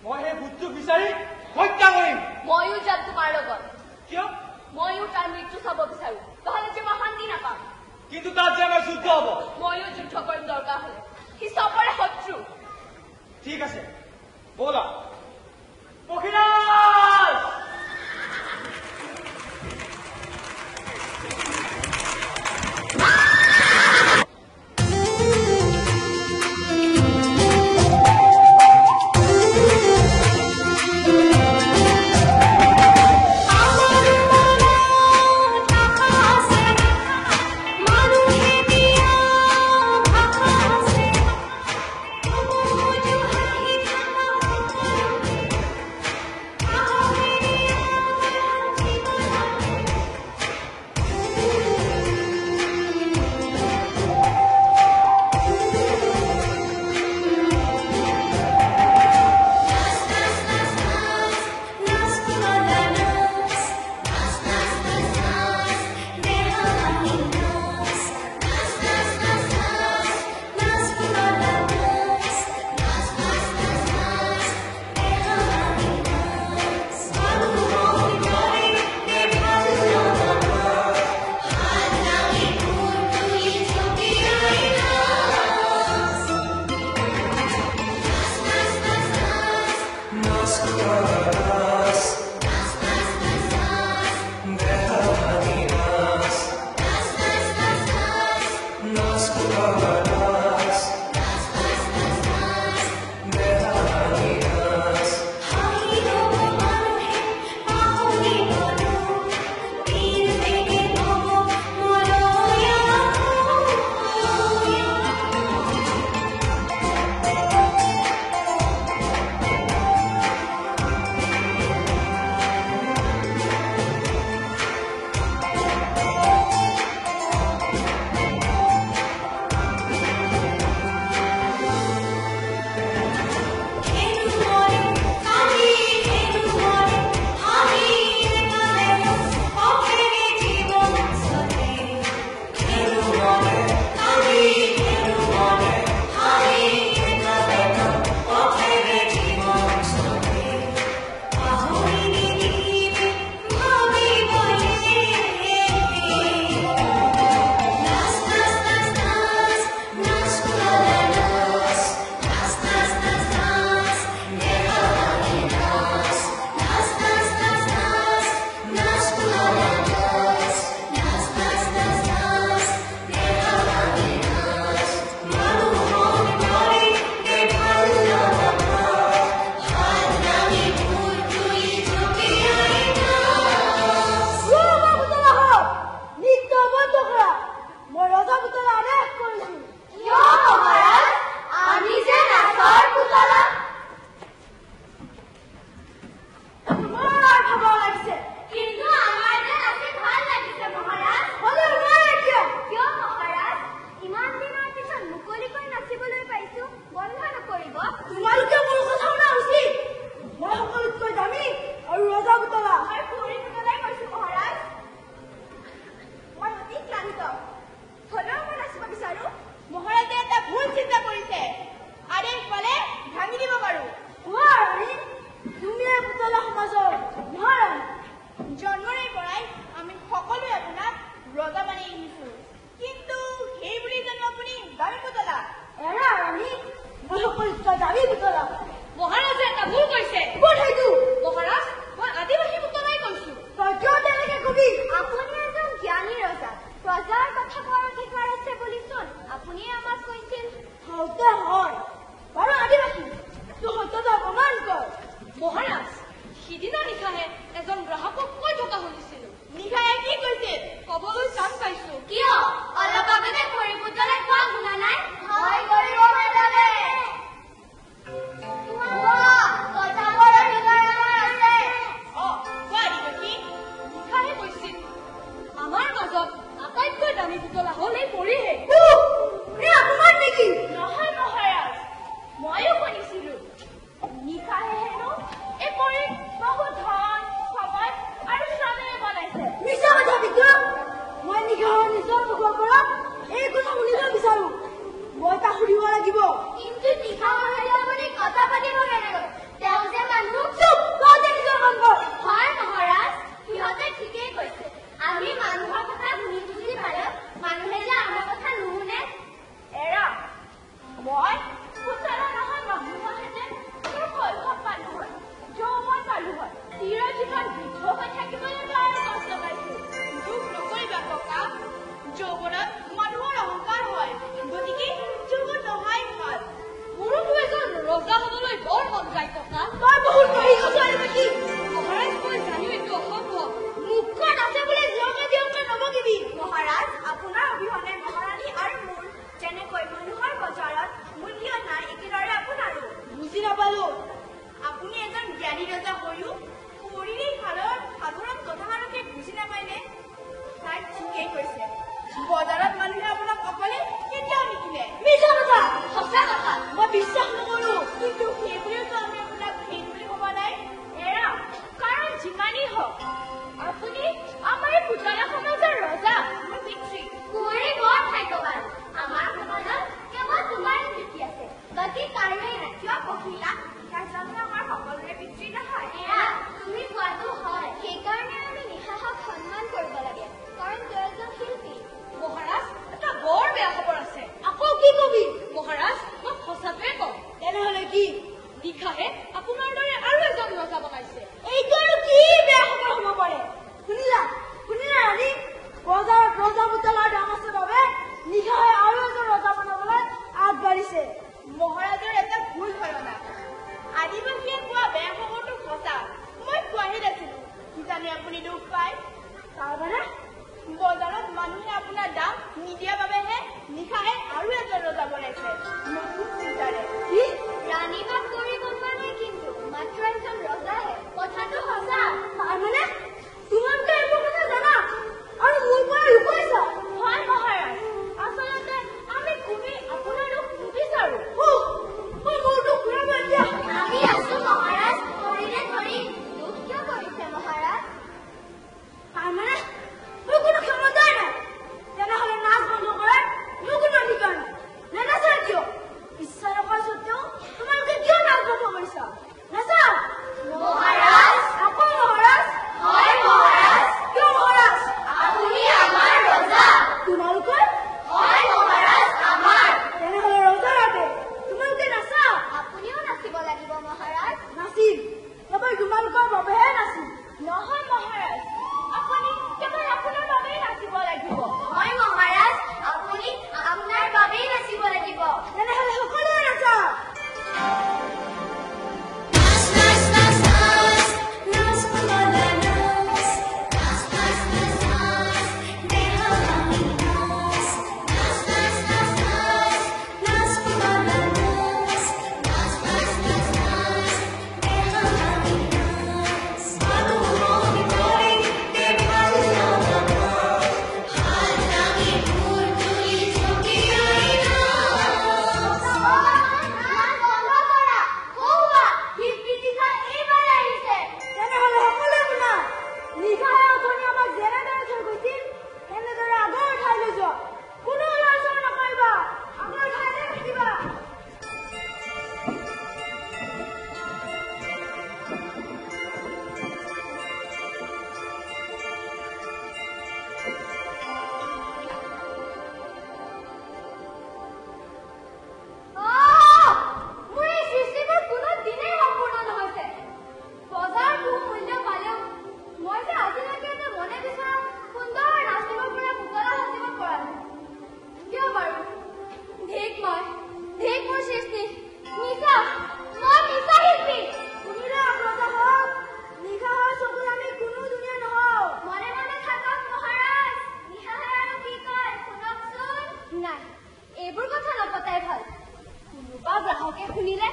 মই সেই ভূতটোক বিচাৰি হত্যা কৰিম ময়ো যাম তোমাৰ লগত কিয় ময়ো তাৰ মৃত্যু চাব বিচাৰো নহ'লে যে মই শান্তি নাপাম কিন্তু তাত যে আমাৰ যুদ্ধ হ'ব ময়ো যুদ্ধ কৰিম দৰকাৰ হ'লে সি চবৰে শত্ৰু ঠিক আছে ব'লা পক্ষীৰাজ নিজৰ মুখৰ পৰা এই কথা শুনিব বিচাৰো সুধিব লাগিব কিন্তু নিশা হ'লে আপুনি কথা পাতিব কেনেকৈ তেওঁ যে মানুহ চুপ তহঁতে নিজৰ কাম কৰ হয় মহাৰাজ সিহঁতে ঠিকেই কৈছে আমি মানুহৰ কথা শুনি বুজি পালে মানুহে যে আমাৰ কথা নুশুনে এৰা মই পুতলা নহয় মানুহহেঁতে তোৰ শৈশৱ পালো হয় যৌৱন পালো হয় চিৰ জীৱন বৃদ্ধ হৈ থাকিবলৈ তই কষ্ট পাইছো দুখ নকৰিবা ককা যৌৱনত মানুহৰ অহংকাৰ হয় গতিকে যৌৱন নহয় ভাল মোৰো এজন ৰজা হ'বলৈ বৰ মন যায় ককা তই বহুত পঢ়ি গৈছ নেকি মহাৰাজ মই জানো এইটো অসম্ভৱ মুখখন আছে বুলি জীয়কে নবকিবি মহাৰাজ আপোনাৰ অবিহনে মহাৰাণী আৰু মোৰ যেনেকৈ মানুহৰ বজাৰত মূল্য নাই একেদৰে আপোনাৰো বুজি নাপালো আপুনি এজন জ্ঞানী ৰজা হৈও শৰীৰ সাধাৰণ কথাষাৰকে বুজি নাপায়নে তাই ঠিকেই কৈছে বজাৰত মানুহে আপোনাক অকলে কেতিয়াও নিকিনে মিছা কথা সঁচা কথা মই বিশ্বাস নকৰো কিন্তু সেইবুলিতো আমি আপোনাক সেই বুলি ভবা নাই এৰা কাৰণ যিমানেই হওক আপুনি আমাৰ পুতলা সমাজৰ ৰজা মোৰ পিতৃ কুঁৱৰী বৰ ভাগ্যৱান আমাৰ সমাজত কেৱল তোমাৰ পিতৃ আছে বাকী কাৰোৱেই নাই কিয় পঢ়িলা তাৰ জন্ম আমাৰ সকলোৰে পিতৃ নহয় এৰা তুমি কোৱাটো হয় সেইকাৰণে আমি নিশাহক সন্মান কৰিব লাগে কাৰণ তেওঁ এজন শিল্পী মহাৰাজ এটা বৰ বেয়া খবৰ আছে আকৌ কি কবি মহাৰাজ মই সঁচাটোৱে কম তেনেহলে কি নিশাহে আপোনাৰ দৰে আৰু এজন ৰজা বনাইছে এইটো আৰু কি বেয়া খবৰ হব পাৰে শুনিলা ৰাণী বজাৰত ৰজা পুতলাৰ দাম আছে বাবে নিশাহে আৰু এজন ৰজা বনাবলৈ আগবাঢ়িছে মহাৰাজৰ এটা ভুল ধাৰণা আদিবাসীয়ে কোৱা বেয়া খবৰটো সঁচা মই কোৱাহে নাছিলো কিজানি আপুনি দুখ পায় তাৰমানে বজাৰত মানুহে আপোনাৰ দাম নিদিয়া বাবেহে নিশাহে আৰু এজন ৰজা বনাইছে নতুন চিন্তাৰে কি ৰাণী বাদ কৰিব নোৱাৰে কিন্তু মাত্ৰ এজন ৰজাহে কথাটো সঁচা তাৰমানে তোমালোকে এইবোৰ কথা জানা আৰু মোৰ পৰা লুকুৱাইছা হয় মহাৰাজ আচলতে আমি কোনেই আপোনাৰ দুখ নিবিচাৰো মোৰ দুখ ঘূৰাব এতিয়া আমি আছো মহাৰাজ ধৰিলে ধৰি দুখ কিয় কৰিছে মহাৰাজ তাৰমানে মোৰ কোনো ক্ষমতাই নাই তেনেহলে নাচ বন্ধ কৰাৰ মোৰ কোনো অধিকাৰ নাই নেনাচা কিয় ইচ্ছা নকৰা স্বত্তেও তোমালোকে কিয় নাচ বন্ধ কৰিছা নাচা মহাৰাজ আকৌ মহাৰাজ হয় মহাৰাজ কিয় মহাৰাজ আপুনি আমাৰ ৰজা তোমালোকৰ হয় মহাৰাজ আমাৰ তেনেহলে ৰজাৰ বাবে তোমালোকে নাচা আপুনিও নাচিব লাগিব মহাৰাজ নাচিম এবাৰ তোমালোকৰ বাবেহে নাচিম নহয় মহাৰাজ আপুনি কেৱল আপোনাৰ বাবেই নাচিব লাগিব হয় মহাৰাজ আপুনি আপোনাৰ বাবেই নাচিব লাগিব তেনেহলে সকলোৱে নাচা তেনেহলে সকলোৱে শুনা নিশাহে অথনি আমাক যেনেদৰে থৈ গৈছিল তেনেদৰে আগৰ ঠাইলৈ যোৱা কোনো লৰচৰ নকৰিবা আগৰ ঠাইতে থাকিবা মোৰ এই সৃষ্টিবোৰ কোনো দিনেই সম্পূৰ্ণ নহৈছে বজাৰ বহু মূল্য পালেও মই যে আজিলৈকে এনে মনে বিচৰা সুন্দৰ নাচিব পৰা পুতলা সাজিব পৰা নাই কিয় বাৰু ধিক মোৰ সৃষ্টি নিশা মই নিশা শিল্পী শুনিলে ৰজা হওক নিশাহৰ চকুত আমি কোনো ধুনীয়া নহওঁ মনে মনে থাকক মহাৰাজ নিশাহে আৰু কি কয় শুনকচোন নাই এইবোৰ কথা নপতাই ভাল কোনোবা গ্ৰাহকে শুনিলে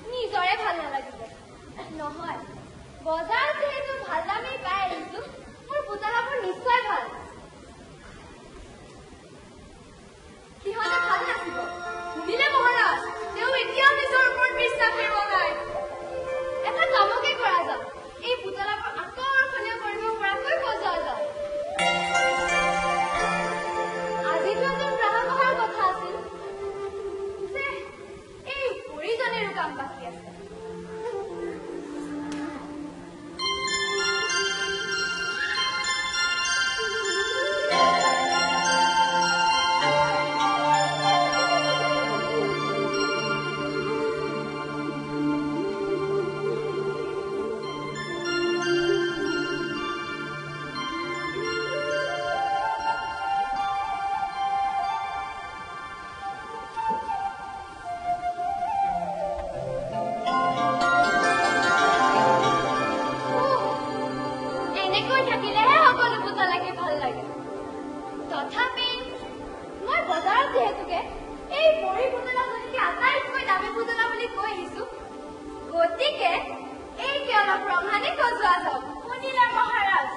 নিজৰে ভাল নালাগিব নহয় বজাৰত যিহেতু ভাল দামেই পাই আহিছো মোৰ পুতলাবোৰ নিশ্চয় ভাল সিহঁতে ভাল নাচিব শুনিলে মহাৰাজ তেওঁ এতিয়াও নিজৰ ওপৰত বিশ্বাস কৰিব নাই এটা কামকে কৰা যাওক এই পুতলাবোৰ আকৰ্ষণীয় কৰিব পৰাকৈ বজোৱা যাওক আজিতো এজন গ্ৰাহক অহাৰ কথা আছিল যে গতিকে এই অলপ ৰঙানে গজোৱা যাওক শুনিলে মহাৰাজ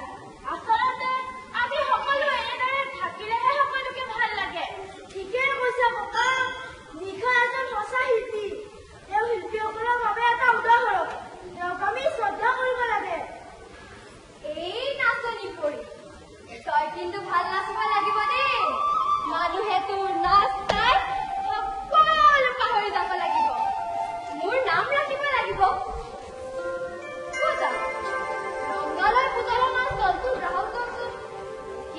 আচলতে আমি সকলো এনেদৰে থাকিলেহে সকলোকে ভাল লাগে ঠিকেই কৈছে ককা নিশা এজন সঁচা শিল্পী তেওঁ শিল্পীসকলৰ বাবে এটা উদাহৰণ তেওঁক আমি শ্ৰদ্ধা কৰিব লাগে এই নাচনি পৰি তই কিন্তু ভাল নাচিব লাগিব দেই মানুহে তোৰ নাচ চাই সকলো পাহৰি যাব লাগিব মোৰ নাম ৰাখিব লাগিব ৰংগালৰ পুতলা নাচ দলটো গ্ৰাহক দলটো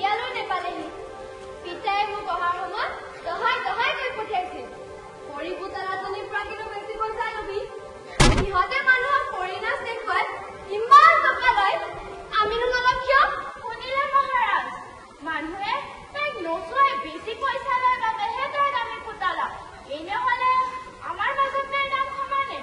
ইয়ালৈ নেপালেহি পিতাই মোক অহাৰ সময়ত দহাই দহাই কৈ পঠিয়াইছিল পৰি পুতলাজনীৰ পৰা কিন্তু বেছি পইচা ল'বি সিহঁতে মানুহক পৰি নাচ দেখুৱাই ইমান টকা লয় আমিনো নলম কিয় শুনিলে মহাৰাজ মানুহে তাইক নচুৱাই বেছি পইচা লয় বাবেহে তাই দামী পুতলা এনেহ'লে আমাৰ মাজত তাইৰ দাম সমানে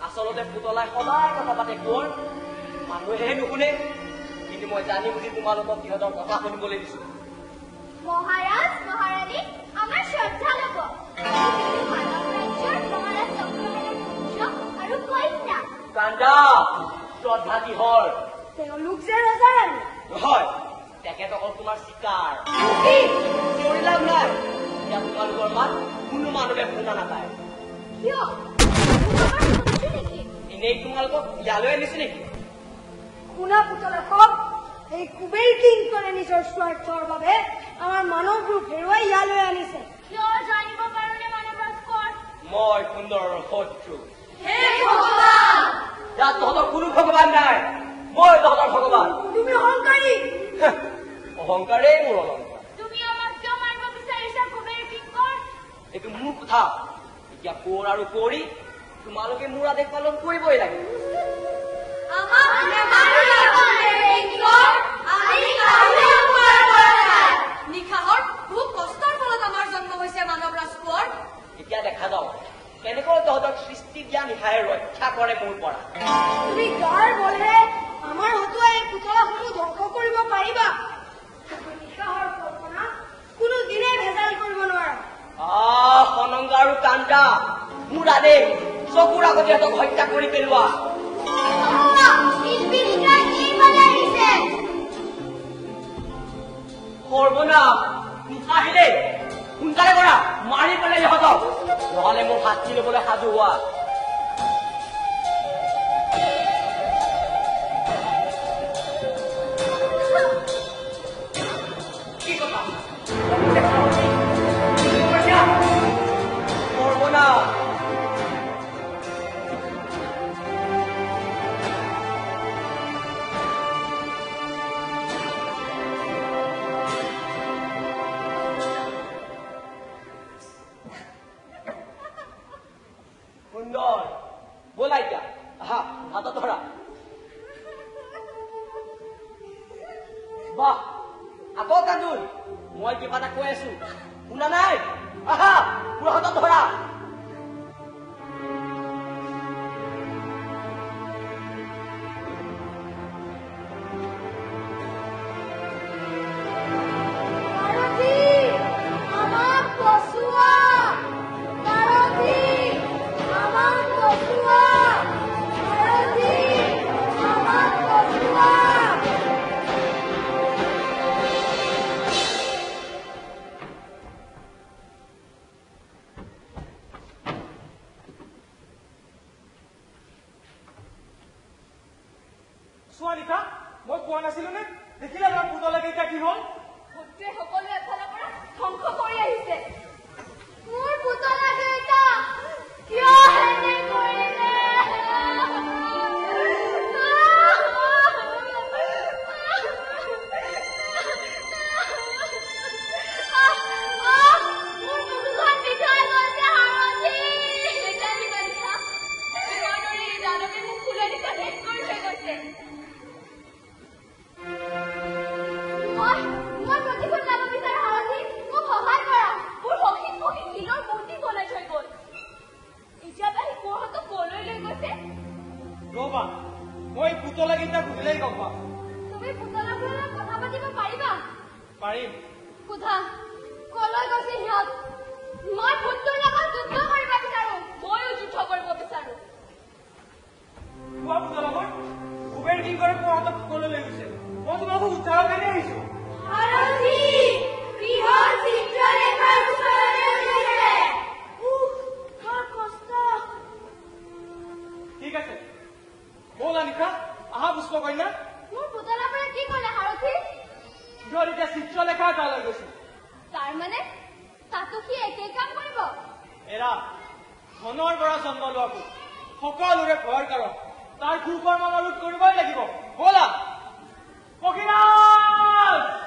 আচলতে পুতলাই সদায় কথা পাতে কোন মানুহেহে নুশুনে কিন্তু মই জানি বুজি তোমালোকক সিহঁতৰ কথা শুনিবলৈ দিছো মহাৰাজ মহাৰাণী আমাৰ শ্ৰদ্ধা ল'ব মানৱ ৰাজ্যৰ মহাৰাজ চক্ৰধৰৰ পুত্ৰ আৰু কন্যা কান্দা শ্ৰদ্ধা কিহৰ তেওঁলোক যে ৰজাৰাণী নহয় তেখেতসকল তোমাৰ চিকাৰ চিঞৰি লাভ নাই এতিয়া তোমালোকৰ মাত কোনো মানুহে শুনা নাপায় কিয় এনেই তোমালোকক ইয়ালৈ আনিছে নেকি শুনা পুতলা কওক এই কুবেৰ কিংকৰে নিজৰ স্বাৰ্থৰ বাবে আমাৰ মানৱ ৰূপ হেৰুৱাই ইয়ালৈ আনিছে কিয় জানিব কাৰণে মানৱ ৰাজকোঁৱৰ মই সুন্দৰৰ শত্ৰু হে ভগৱান ইয়াত তহঁতৰ কোনো ভগৱান নাই মই তহঁতৰ ভগৱান তুমি অহংকাৰী অহংকাৰেই মোৰ অলংকাৰ তুমি আমাক কিয় মাৰিব বিচাৰিছা কুবেৰ কিংকৰ এইটো মোৰ কথা এতিয়া কোৰ আৰু কৰি তোমালোকে মোৰ আদেশ পালন কৰিবই লাগে নিশাহৰ খুব কষ্টৰ ফলত আমাৰ জন্ম হৈছে মানৱ ৰাজকোঁৱৰ এতিয়া দেখা যাওক কেনেকৈ তহঁতক সৃষ্টি দিয়া নিশাই ৰক্ষা কৰে মোৰ পৰা তুমি গাৰ বলহে আমাৰ হতুৱাই এই পুতলাসমূহ ধ্বংস কৰিব পাৰিবা নিশাহৰ কল্পনা কোনো দিনে ভেজাল কৰিব নোৱাৰা সনংগ আৰু কান্দা মোৰ আদেশ চকুৰ আগতে সিহঁতক হত্যা কৰি পেলোৱা সৰ্বনাম আহিলে সোনকালে কৰা মাৰি পেলাই ইহঁতক নহলে মোৰ শাস্তি লবলৈ সাজু হোৱা কি কথা সৰ্বনাম মই কিবা এটা কৈ আছো শুনা নাই আহা বুঢ়াহঁতক ধৰা চোৱা নিশা মই কোৱা নাছিলো নে দেখিলে আমাৰ পুতলাকে এতিয়া কি হ'ল গোটেই সকলো এফালৰ পৰা ধ্বংস কৰি আহিছে মোৰ পুতলাকেইটা কিয় এনে কৰিলে ৰবা মই পুতলাকেইটা সুধিলেই গম পাম তুমি পুতলাবোৰৰ লগত কথা পাতিব পাৰিবা পাৰিম সোধা কলৈ গৈছে সিহঁত মই ভূতটোৰ লগত যুদ্ধ কৰিব বিচাৰো ময়ো যুদ্ধ কৰিব বিচাৰো কোৱা পুতলাবোৰ কুবেৰ কিংকৰে পোৱাহঁতক কলৈ লৈ গৈছে মই তোমালোকক উদ্ধাৰৰ কাৰণে আহিছো ঠিক আছে ব'লা নিশা আহা পুষ্পকন্যা মোৰ পুতলাবোৰে কি ক'লে সাৰথী সিহঁত এতিয়া চিত্ৰলেখা তালৈ গৈছে তাৰমানে তাতো সি একেই কাম কৰিব এৰা ধনৰ পৰা জন্ম লোৱাটো সকলোৰে ভয়ৰ কাৰণ তাৰ কুকৰ্ম ৰোধ কৰিবই লাগিব ব'লা পক্ষীৰাজ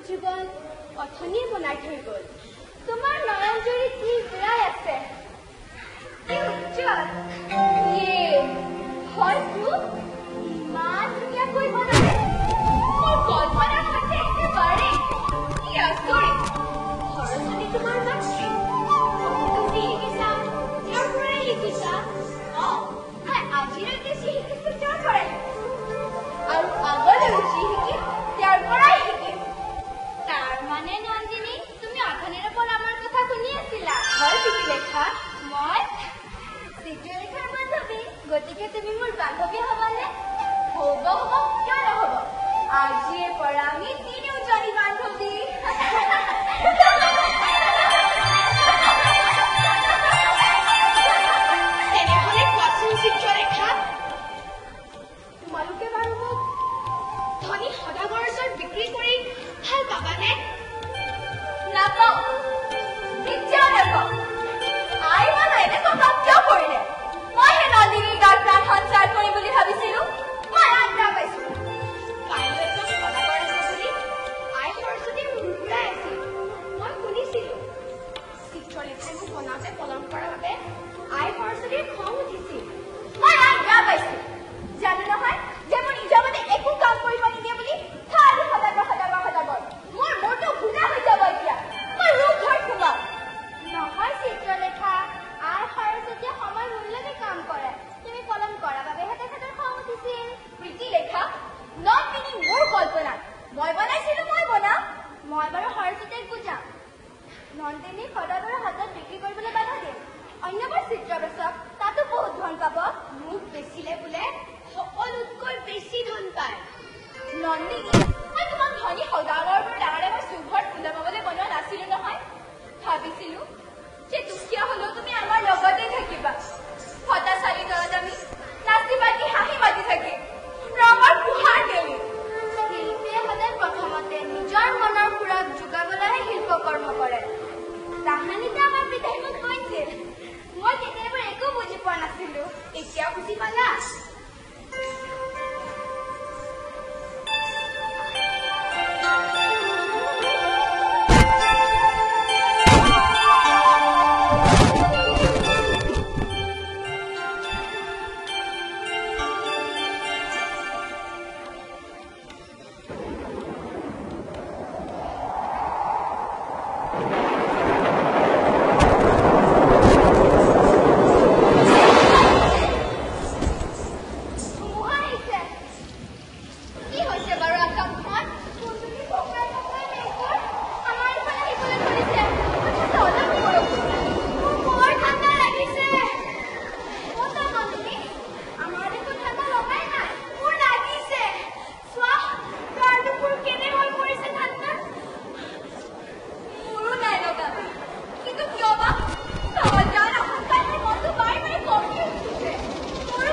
জীৱন অথনিয়ে বনাই থৈ গ'ল। তোমাৰ নয়নজুৰি কি বিৰাই আছে, কি উজ্জ্বল, হয়তো ইমান ধুনীয়াকৈ বনালে মোৰ কল্পনাৰ সৈতে একেবাৰে। কি আচৰিত, সৰস্বতী তোমাৰ মাতৃ, তুমি শিকিছা তেওঁৰ পৰাই শিকিছা? আজিলৈকে যি শিকিছো তেওঁৰ পৰাই, আৰু আগলৈও যি শিকিম তেওঁৰ পৰাই শিকিম। তাৰ মানে নন্দিনী, তুমি অথনিৰে পৰা আমাৰ কথা শুনি আছিলা? হয় চিত্ৰলেখা, মই চিত্ৰলেখাৰ বান্ধৱী, গতিকে তুমি মোৰ বান্ধৱী হবানে? হব হব, কিয় নহব? আজিৰে পৰা আমি তিনিওজনী বান্ধৱী। তেনেহলে কোৱাচোন চিত্ৰলেখা, তোমালোকে বাৰু মোক ধনী সদাগৰৰ ওচৰত বিক্ৰী কৰি ভাল পাবানে? নাপাওঁ, কেতিয়াও নাপাওঁ। আই মানে এনেকুৱা কাম কিয় কৰিলে? মইহে নন্দিনীৰ গাত প্ৰাণ সঞ্চাৰ কৰিম বুলি ভাবিছিলো, মই আজ্ঞা পাইছো। কাইলৈ এজন সদাগৰ আছে বুলি আই সৰস্বতীয়ে মুৰমুৰাই আছিল, মই শুনিছিলো। চিত্ৰলেখাই মোক বনাওঁতে পলম কৰাৰ বাবে আই সৰস্বতীৰ খং উঠিছিল, মই আজ্ঞা পাইছো। জানো নহয় যে মোৰ নিজৰ মতে একো কাম কৰিব নিদিয়ে বুলি। খালি সদাগৰ সদাগৰ সদাগৰ, মোৰ মূৰটো ঘূৰা হৈ যাব এতিয়া। মই ৰূপ ঘৰত সোমাম। নহয় চিত্ৰলেখা, আই সৰস্বতীয়ে সময় মূল্যতে কাম কৰে, তুমি পলম কৰা বাবেহে তেখেতৰ খং উঠিছিল। প্ৰীতিলেখা, নন্দিনী মোৰ কল্পনাত, মই বনাইছিলো, মই বনাম। মই বাৰু সৰস্বতীক বুজাম, নন্দিনী সদাগৰৰ হাতত বিক্ৰী কৰিবলৈ বাধা দিম। অন্যবাৰ চিত্ৰ বেচক, তাতো বহুত ধন পাব। মোক বেচিলে বোলে সকলোতকৈ বেছি ধন পায়। নন্দিনী, মই তোমাক ধনী সদাগৰৰ পৰা ডাঙৰ ডাঙৰ চুঘৰত ফুলা পাবলৈ বনোৱা নাছিলো নহয়। ভাবিছিলো যে দুখীয়া হলেও তুমি আমাৰ লগতে থাকিবা। ফটা চালি তলত আমি নাচি বাটি হাঁহি মাতি থাকিম, ৰঙৰ পোহাৰ খেলিম। শিল্পীয়ে সদায় প্ৰথমতে নিজৰ মনৰ সুৰক যোগাবলৈহে শিল্পকৰ্ম কৰে। তাহানিতে আমাৰ পিতাই মোক কৈছিল, মই কেতিয়াবা একো বুজি পোৱা নাছিলো, এতিয়া বুজি পালা?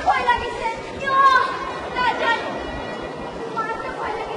ভয় লাগিছে কিয় নাজানো, তোমাৰ ভয় লাগে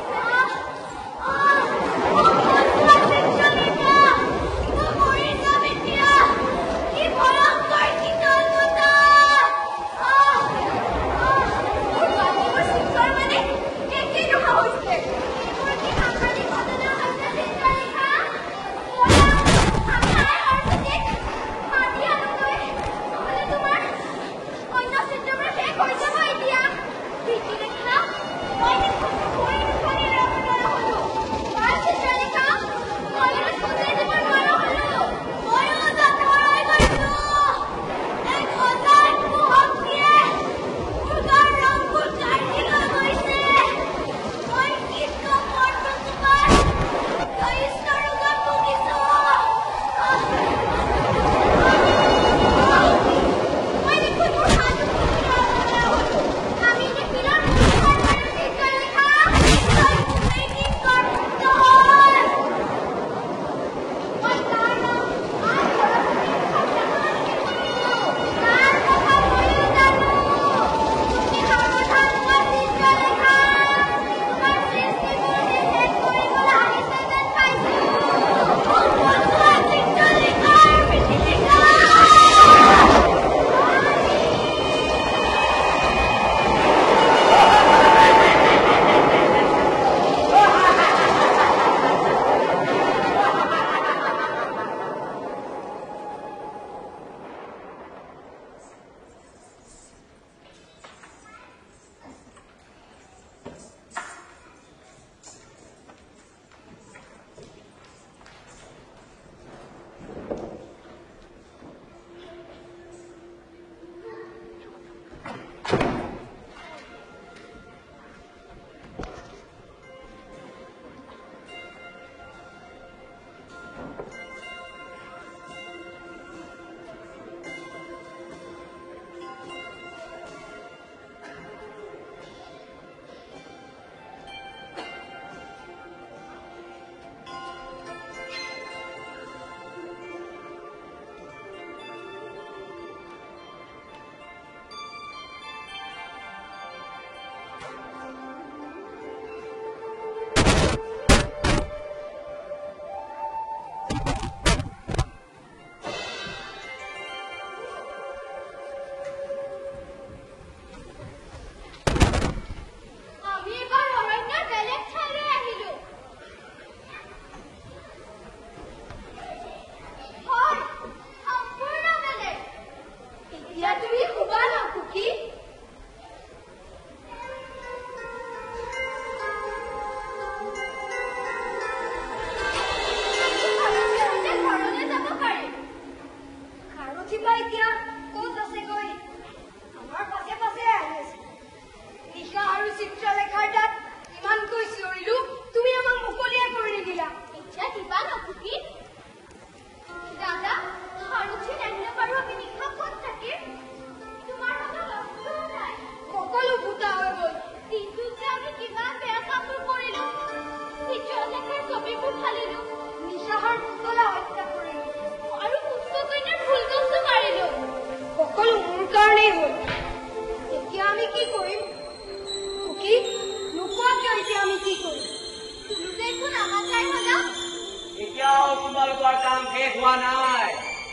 হোৱা নাই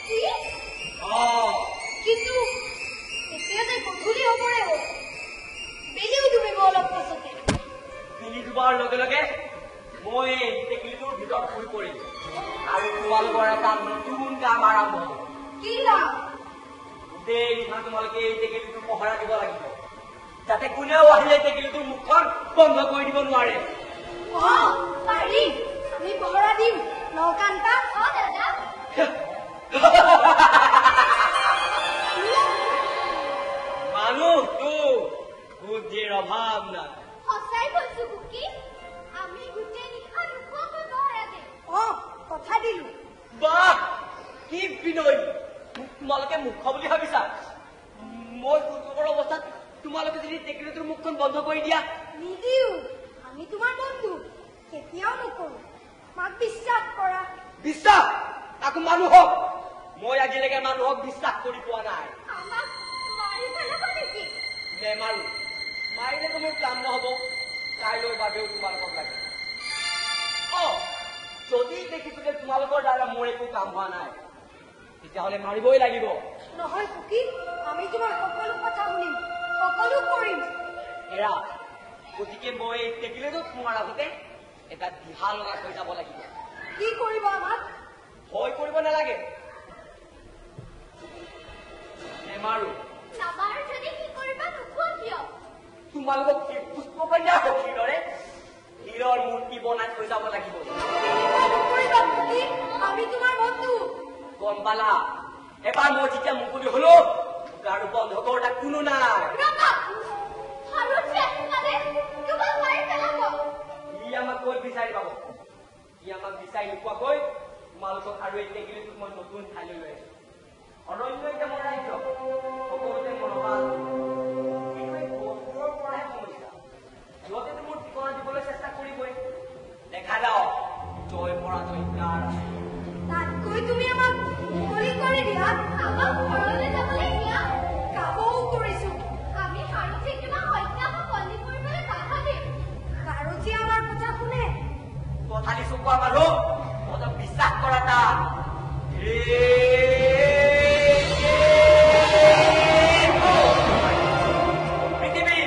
কি কিন্তু এতিয়া যে গধূলি হ'বৰে হ'ল বেলিও ডুবিব অলপ পাছতে বেলি ডুবাৰ লগে লগে মই এই টেকেলিটোৰ ভিতৰত শুই পৰিম আৰু তোমালোকৰ এটা নতুন কাম আৰম্ভ হ'ব কি নাম গোটেই নিশা তোমালোকে এই টেকেলিটো পহৰা দিব লাগিব যাতে কোনেও আহিলে টেকেলিটোৰ মুখখন বন্ধ কৰি দিব নোৱাৰে পাৰি আমি পহৰা দিম নকান্তা দাদা মানুহটো বুদ্ধিৰ অভাৱ নাই সঁচাই কৈছো কুকি আমি গোটেই নিশা নোখোৱাকৈ পহৰা দিম কথা দিলো বাহ কি বিনয় তোমালোকে মুখ্য বুলি ভাবিছা মই সুযোগৰ অৱস্থাত তোমালোকে যদি টেকেলিটোৰ মুখখন বন্ধ কৰি দিয়া নিদিও আমি তোমাৰ বন্ধু কেতিয়াও নকৰো মাক বিশ্বাস কৰা বিশ্বাস তাকো মানুহক মই আজিলৈকে মানুহক বিশ্বাস কৰি পোৱা নাই আমাক মাৰি পেলাব নেকি নেমাৰো মাৰিলেতো মোৰ কাম নহব কাইলৈ বাবেও তোমালোকক লাগে যদি দেখিছো যে তোমালোকৰ দ্বাৰা মোৰ একো কাম হোৱা নাই তেতিয়াহ'লে মাৰিবই লাগিব নহয় কুকি আমি তোমাৰ সকলো কথা শুনিম সকলো কৰিম এৰা গতিকে মই এই টেকেলিটোত সোমোৱাৰ আগতে এটা দিহা লগাই থৈ যাব লাগিব কি কৰিব আমাক ভয় কৰিব নালাগে নেমাৰো নামাৰ যদি কি কৰিবা নোখোৱা কিয় তোমালোকক পুষ্পকন্যা সখীৰ দৰে হীৰৰ মূৰ্তি বনাই থৈ যাব লাগিব নকৰিবা কুকি আমি তোমাৰ বন্ধু গম পালা এবাৰ মই যেতিয়া মুকলি হলো আৰু বন্ধ কৰোতা কোনো নাই ৰবা হাৰুচি আহি পালে তোমাক মাৰি পেলাব ই আমাক কৈ বিচাৰি পাব ই আমাক বিচাৰি নোপোৱাকৈ তোমালোকক আৰু এই টেকেলিটোক মই নতুন ঠাইলৈ লৈ আহিছো অৰণ্য এতিয়া মোৰ ৰাজ্য সকলোতে মনোবাল গছবোৰৰ পৰাহে সমস্যা সিহঁতেতো মোৰ ঠিকনা দিবলৈ চেষ্টা কৰিবই দেখা যাওক জয় পৰাজয় কাৰ তাতকৈ তুমি আমাক মুকলি কৰি দিয়া আমাক ঘৰলৈ যাবলৈ দিয়া কামও কৰিছো আমি হাৰুচিক তোমাক হত্যা বা বন্দী কৰিবলৈ বাধা দিম কাৰুচি আমাৰ কথা শুনে কথা দিছো কোৱা মানুহ মইতো বিশ্বাস কৰা তা পৃথিৱী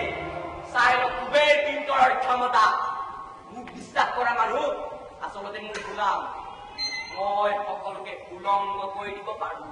চাই লওক কুবেৰ কিংকৰৰ ক্ষমতা মোক বিশ্বাস কৰা মানুহ আচলতে মোৰ গোলাম মই সকলোকে উলংগ কৰি দিব পাৰো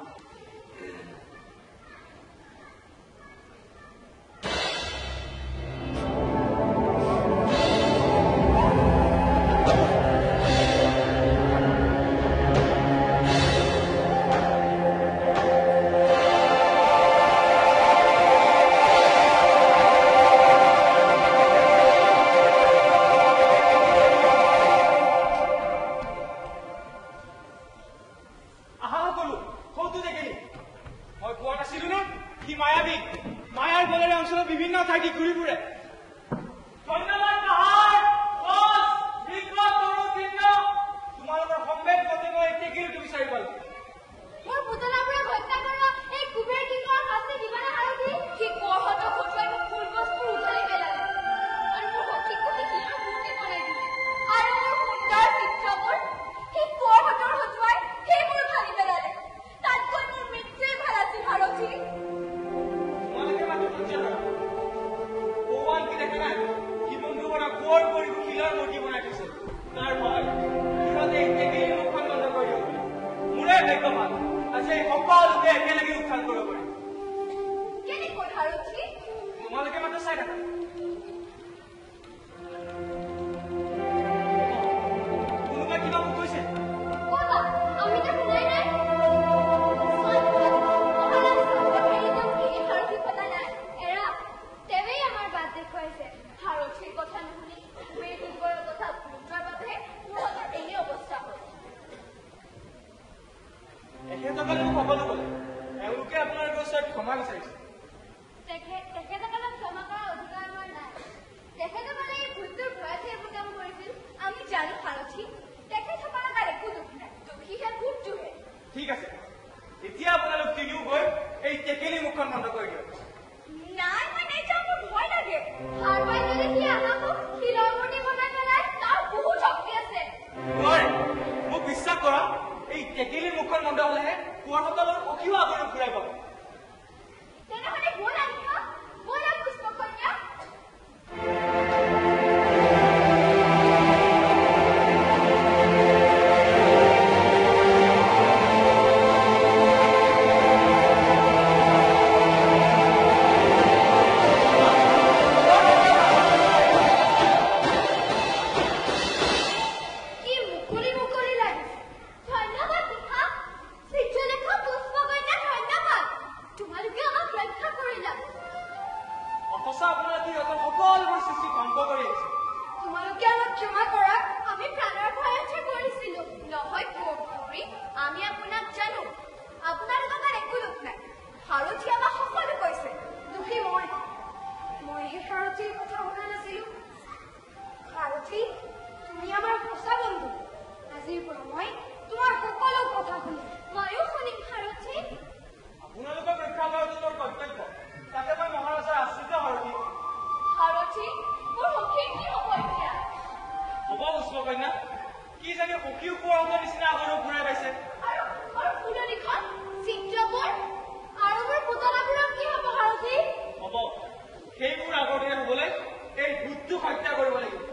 তেখেতসকলক ক্ষমা কৰাৰ অধিকাৰ বৰসকলৰ সখীও আগলৈ ঘূৰাই পাব তেনেহ'লে ব'লা নিশা ব'লা পুষ্পকন্যা সঁচা আপোনালোকে সিহঁতৰ সকলোবোৰ সৃষ্টি ধ্বংস কৰি আহিছে তোমালোকে আমাক ক্ষমা কৰা আমি প্ৰাণৰ ভয়তে কৰিছিলো নহয় কৌৰী আমি আপোনাক জানো আপোনালোকৰ গাত একো দুখ নাই সাৰথি আমাক সকলো কৈছে দুখী মইহে সাৰথীৰ কথা শুনা নাছিলো সাৰথী তুমি আমাৰ সঁচা বন্ধু আজিৰ পৰা মই তোমাৰ সকলো কথা শুনিম ময়ো শুনিম সাৰথি আপোনালোকক ৰক্ষা কৰাটো মোৰ কৰ্তব্য তাতে মই মহাৰাজাৰ আশ্ৰিত সাৰথী সাৰথি মোৰ সখীৰ কি হ'ব এতিয়া হ'ব পুষ্পকন্যা কি জানি সখীও পুৰণিৰ নিচিনা আগলৈ ঘূৰাই পাইছে আৰু ফুলনিখন চিত্ৰবোৰ আৰু মোৰ পুতলাবোৰৰ কি হ'ব সাৰথি হ'ব সেইবোৰ আগৰ দিনে হ'বলৈ এই ভূতটো হত্যা কৰিব লাগিব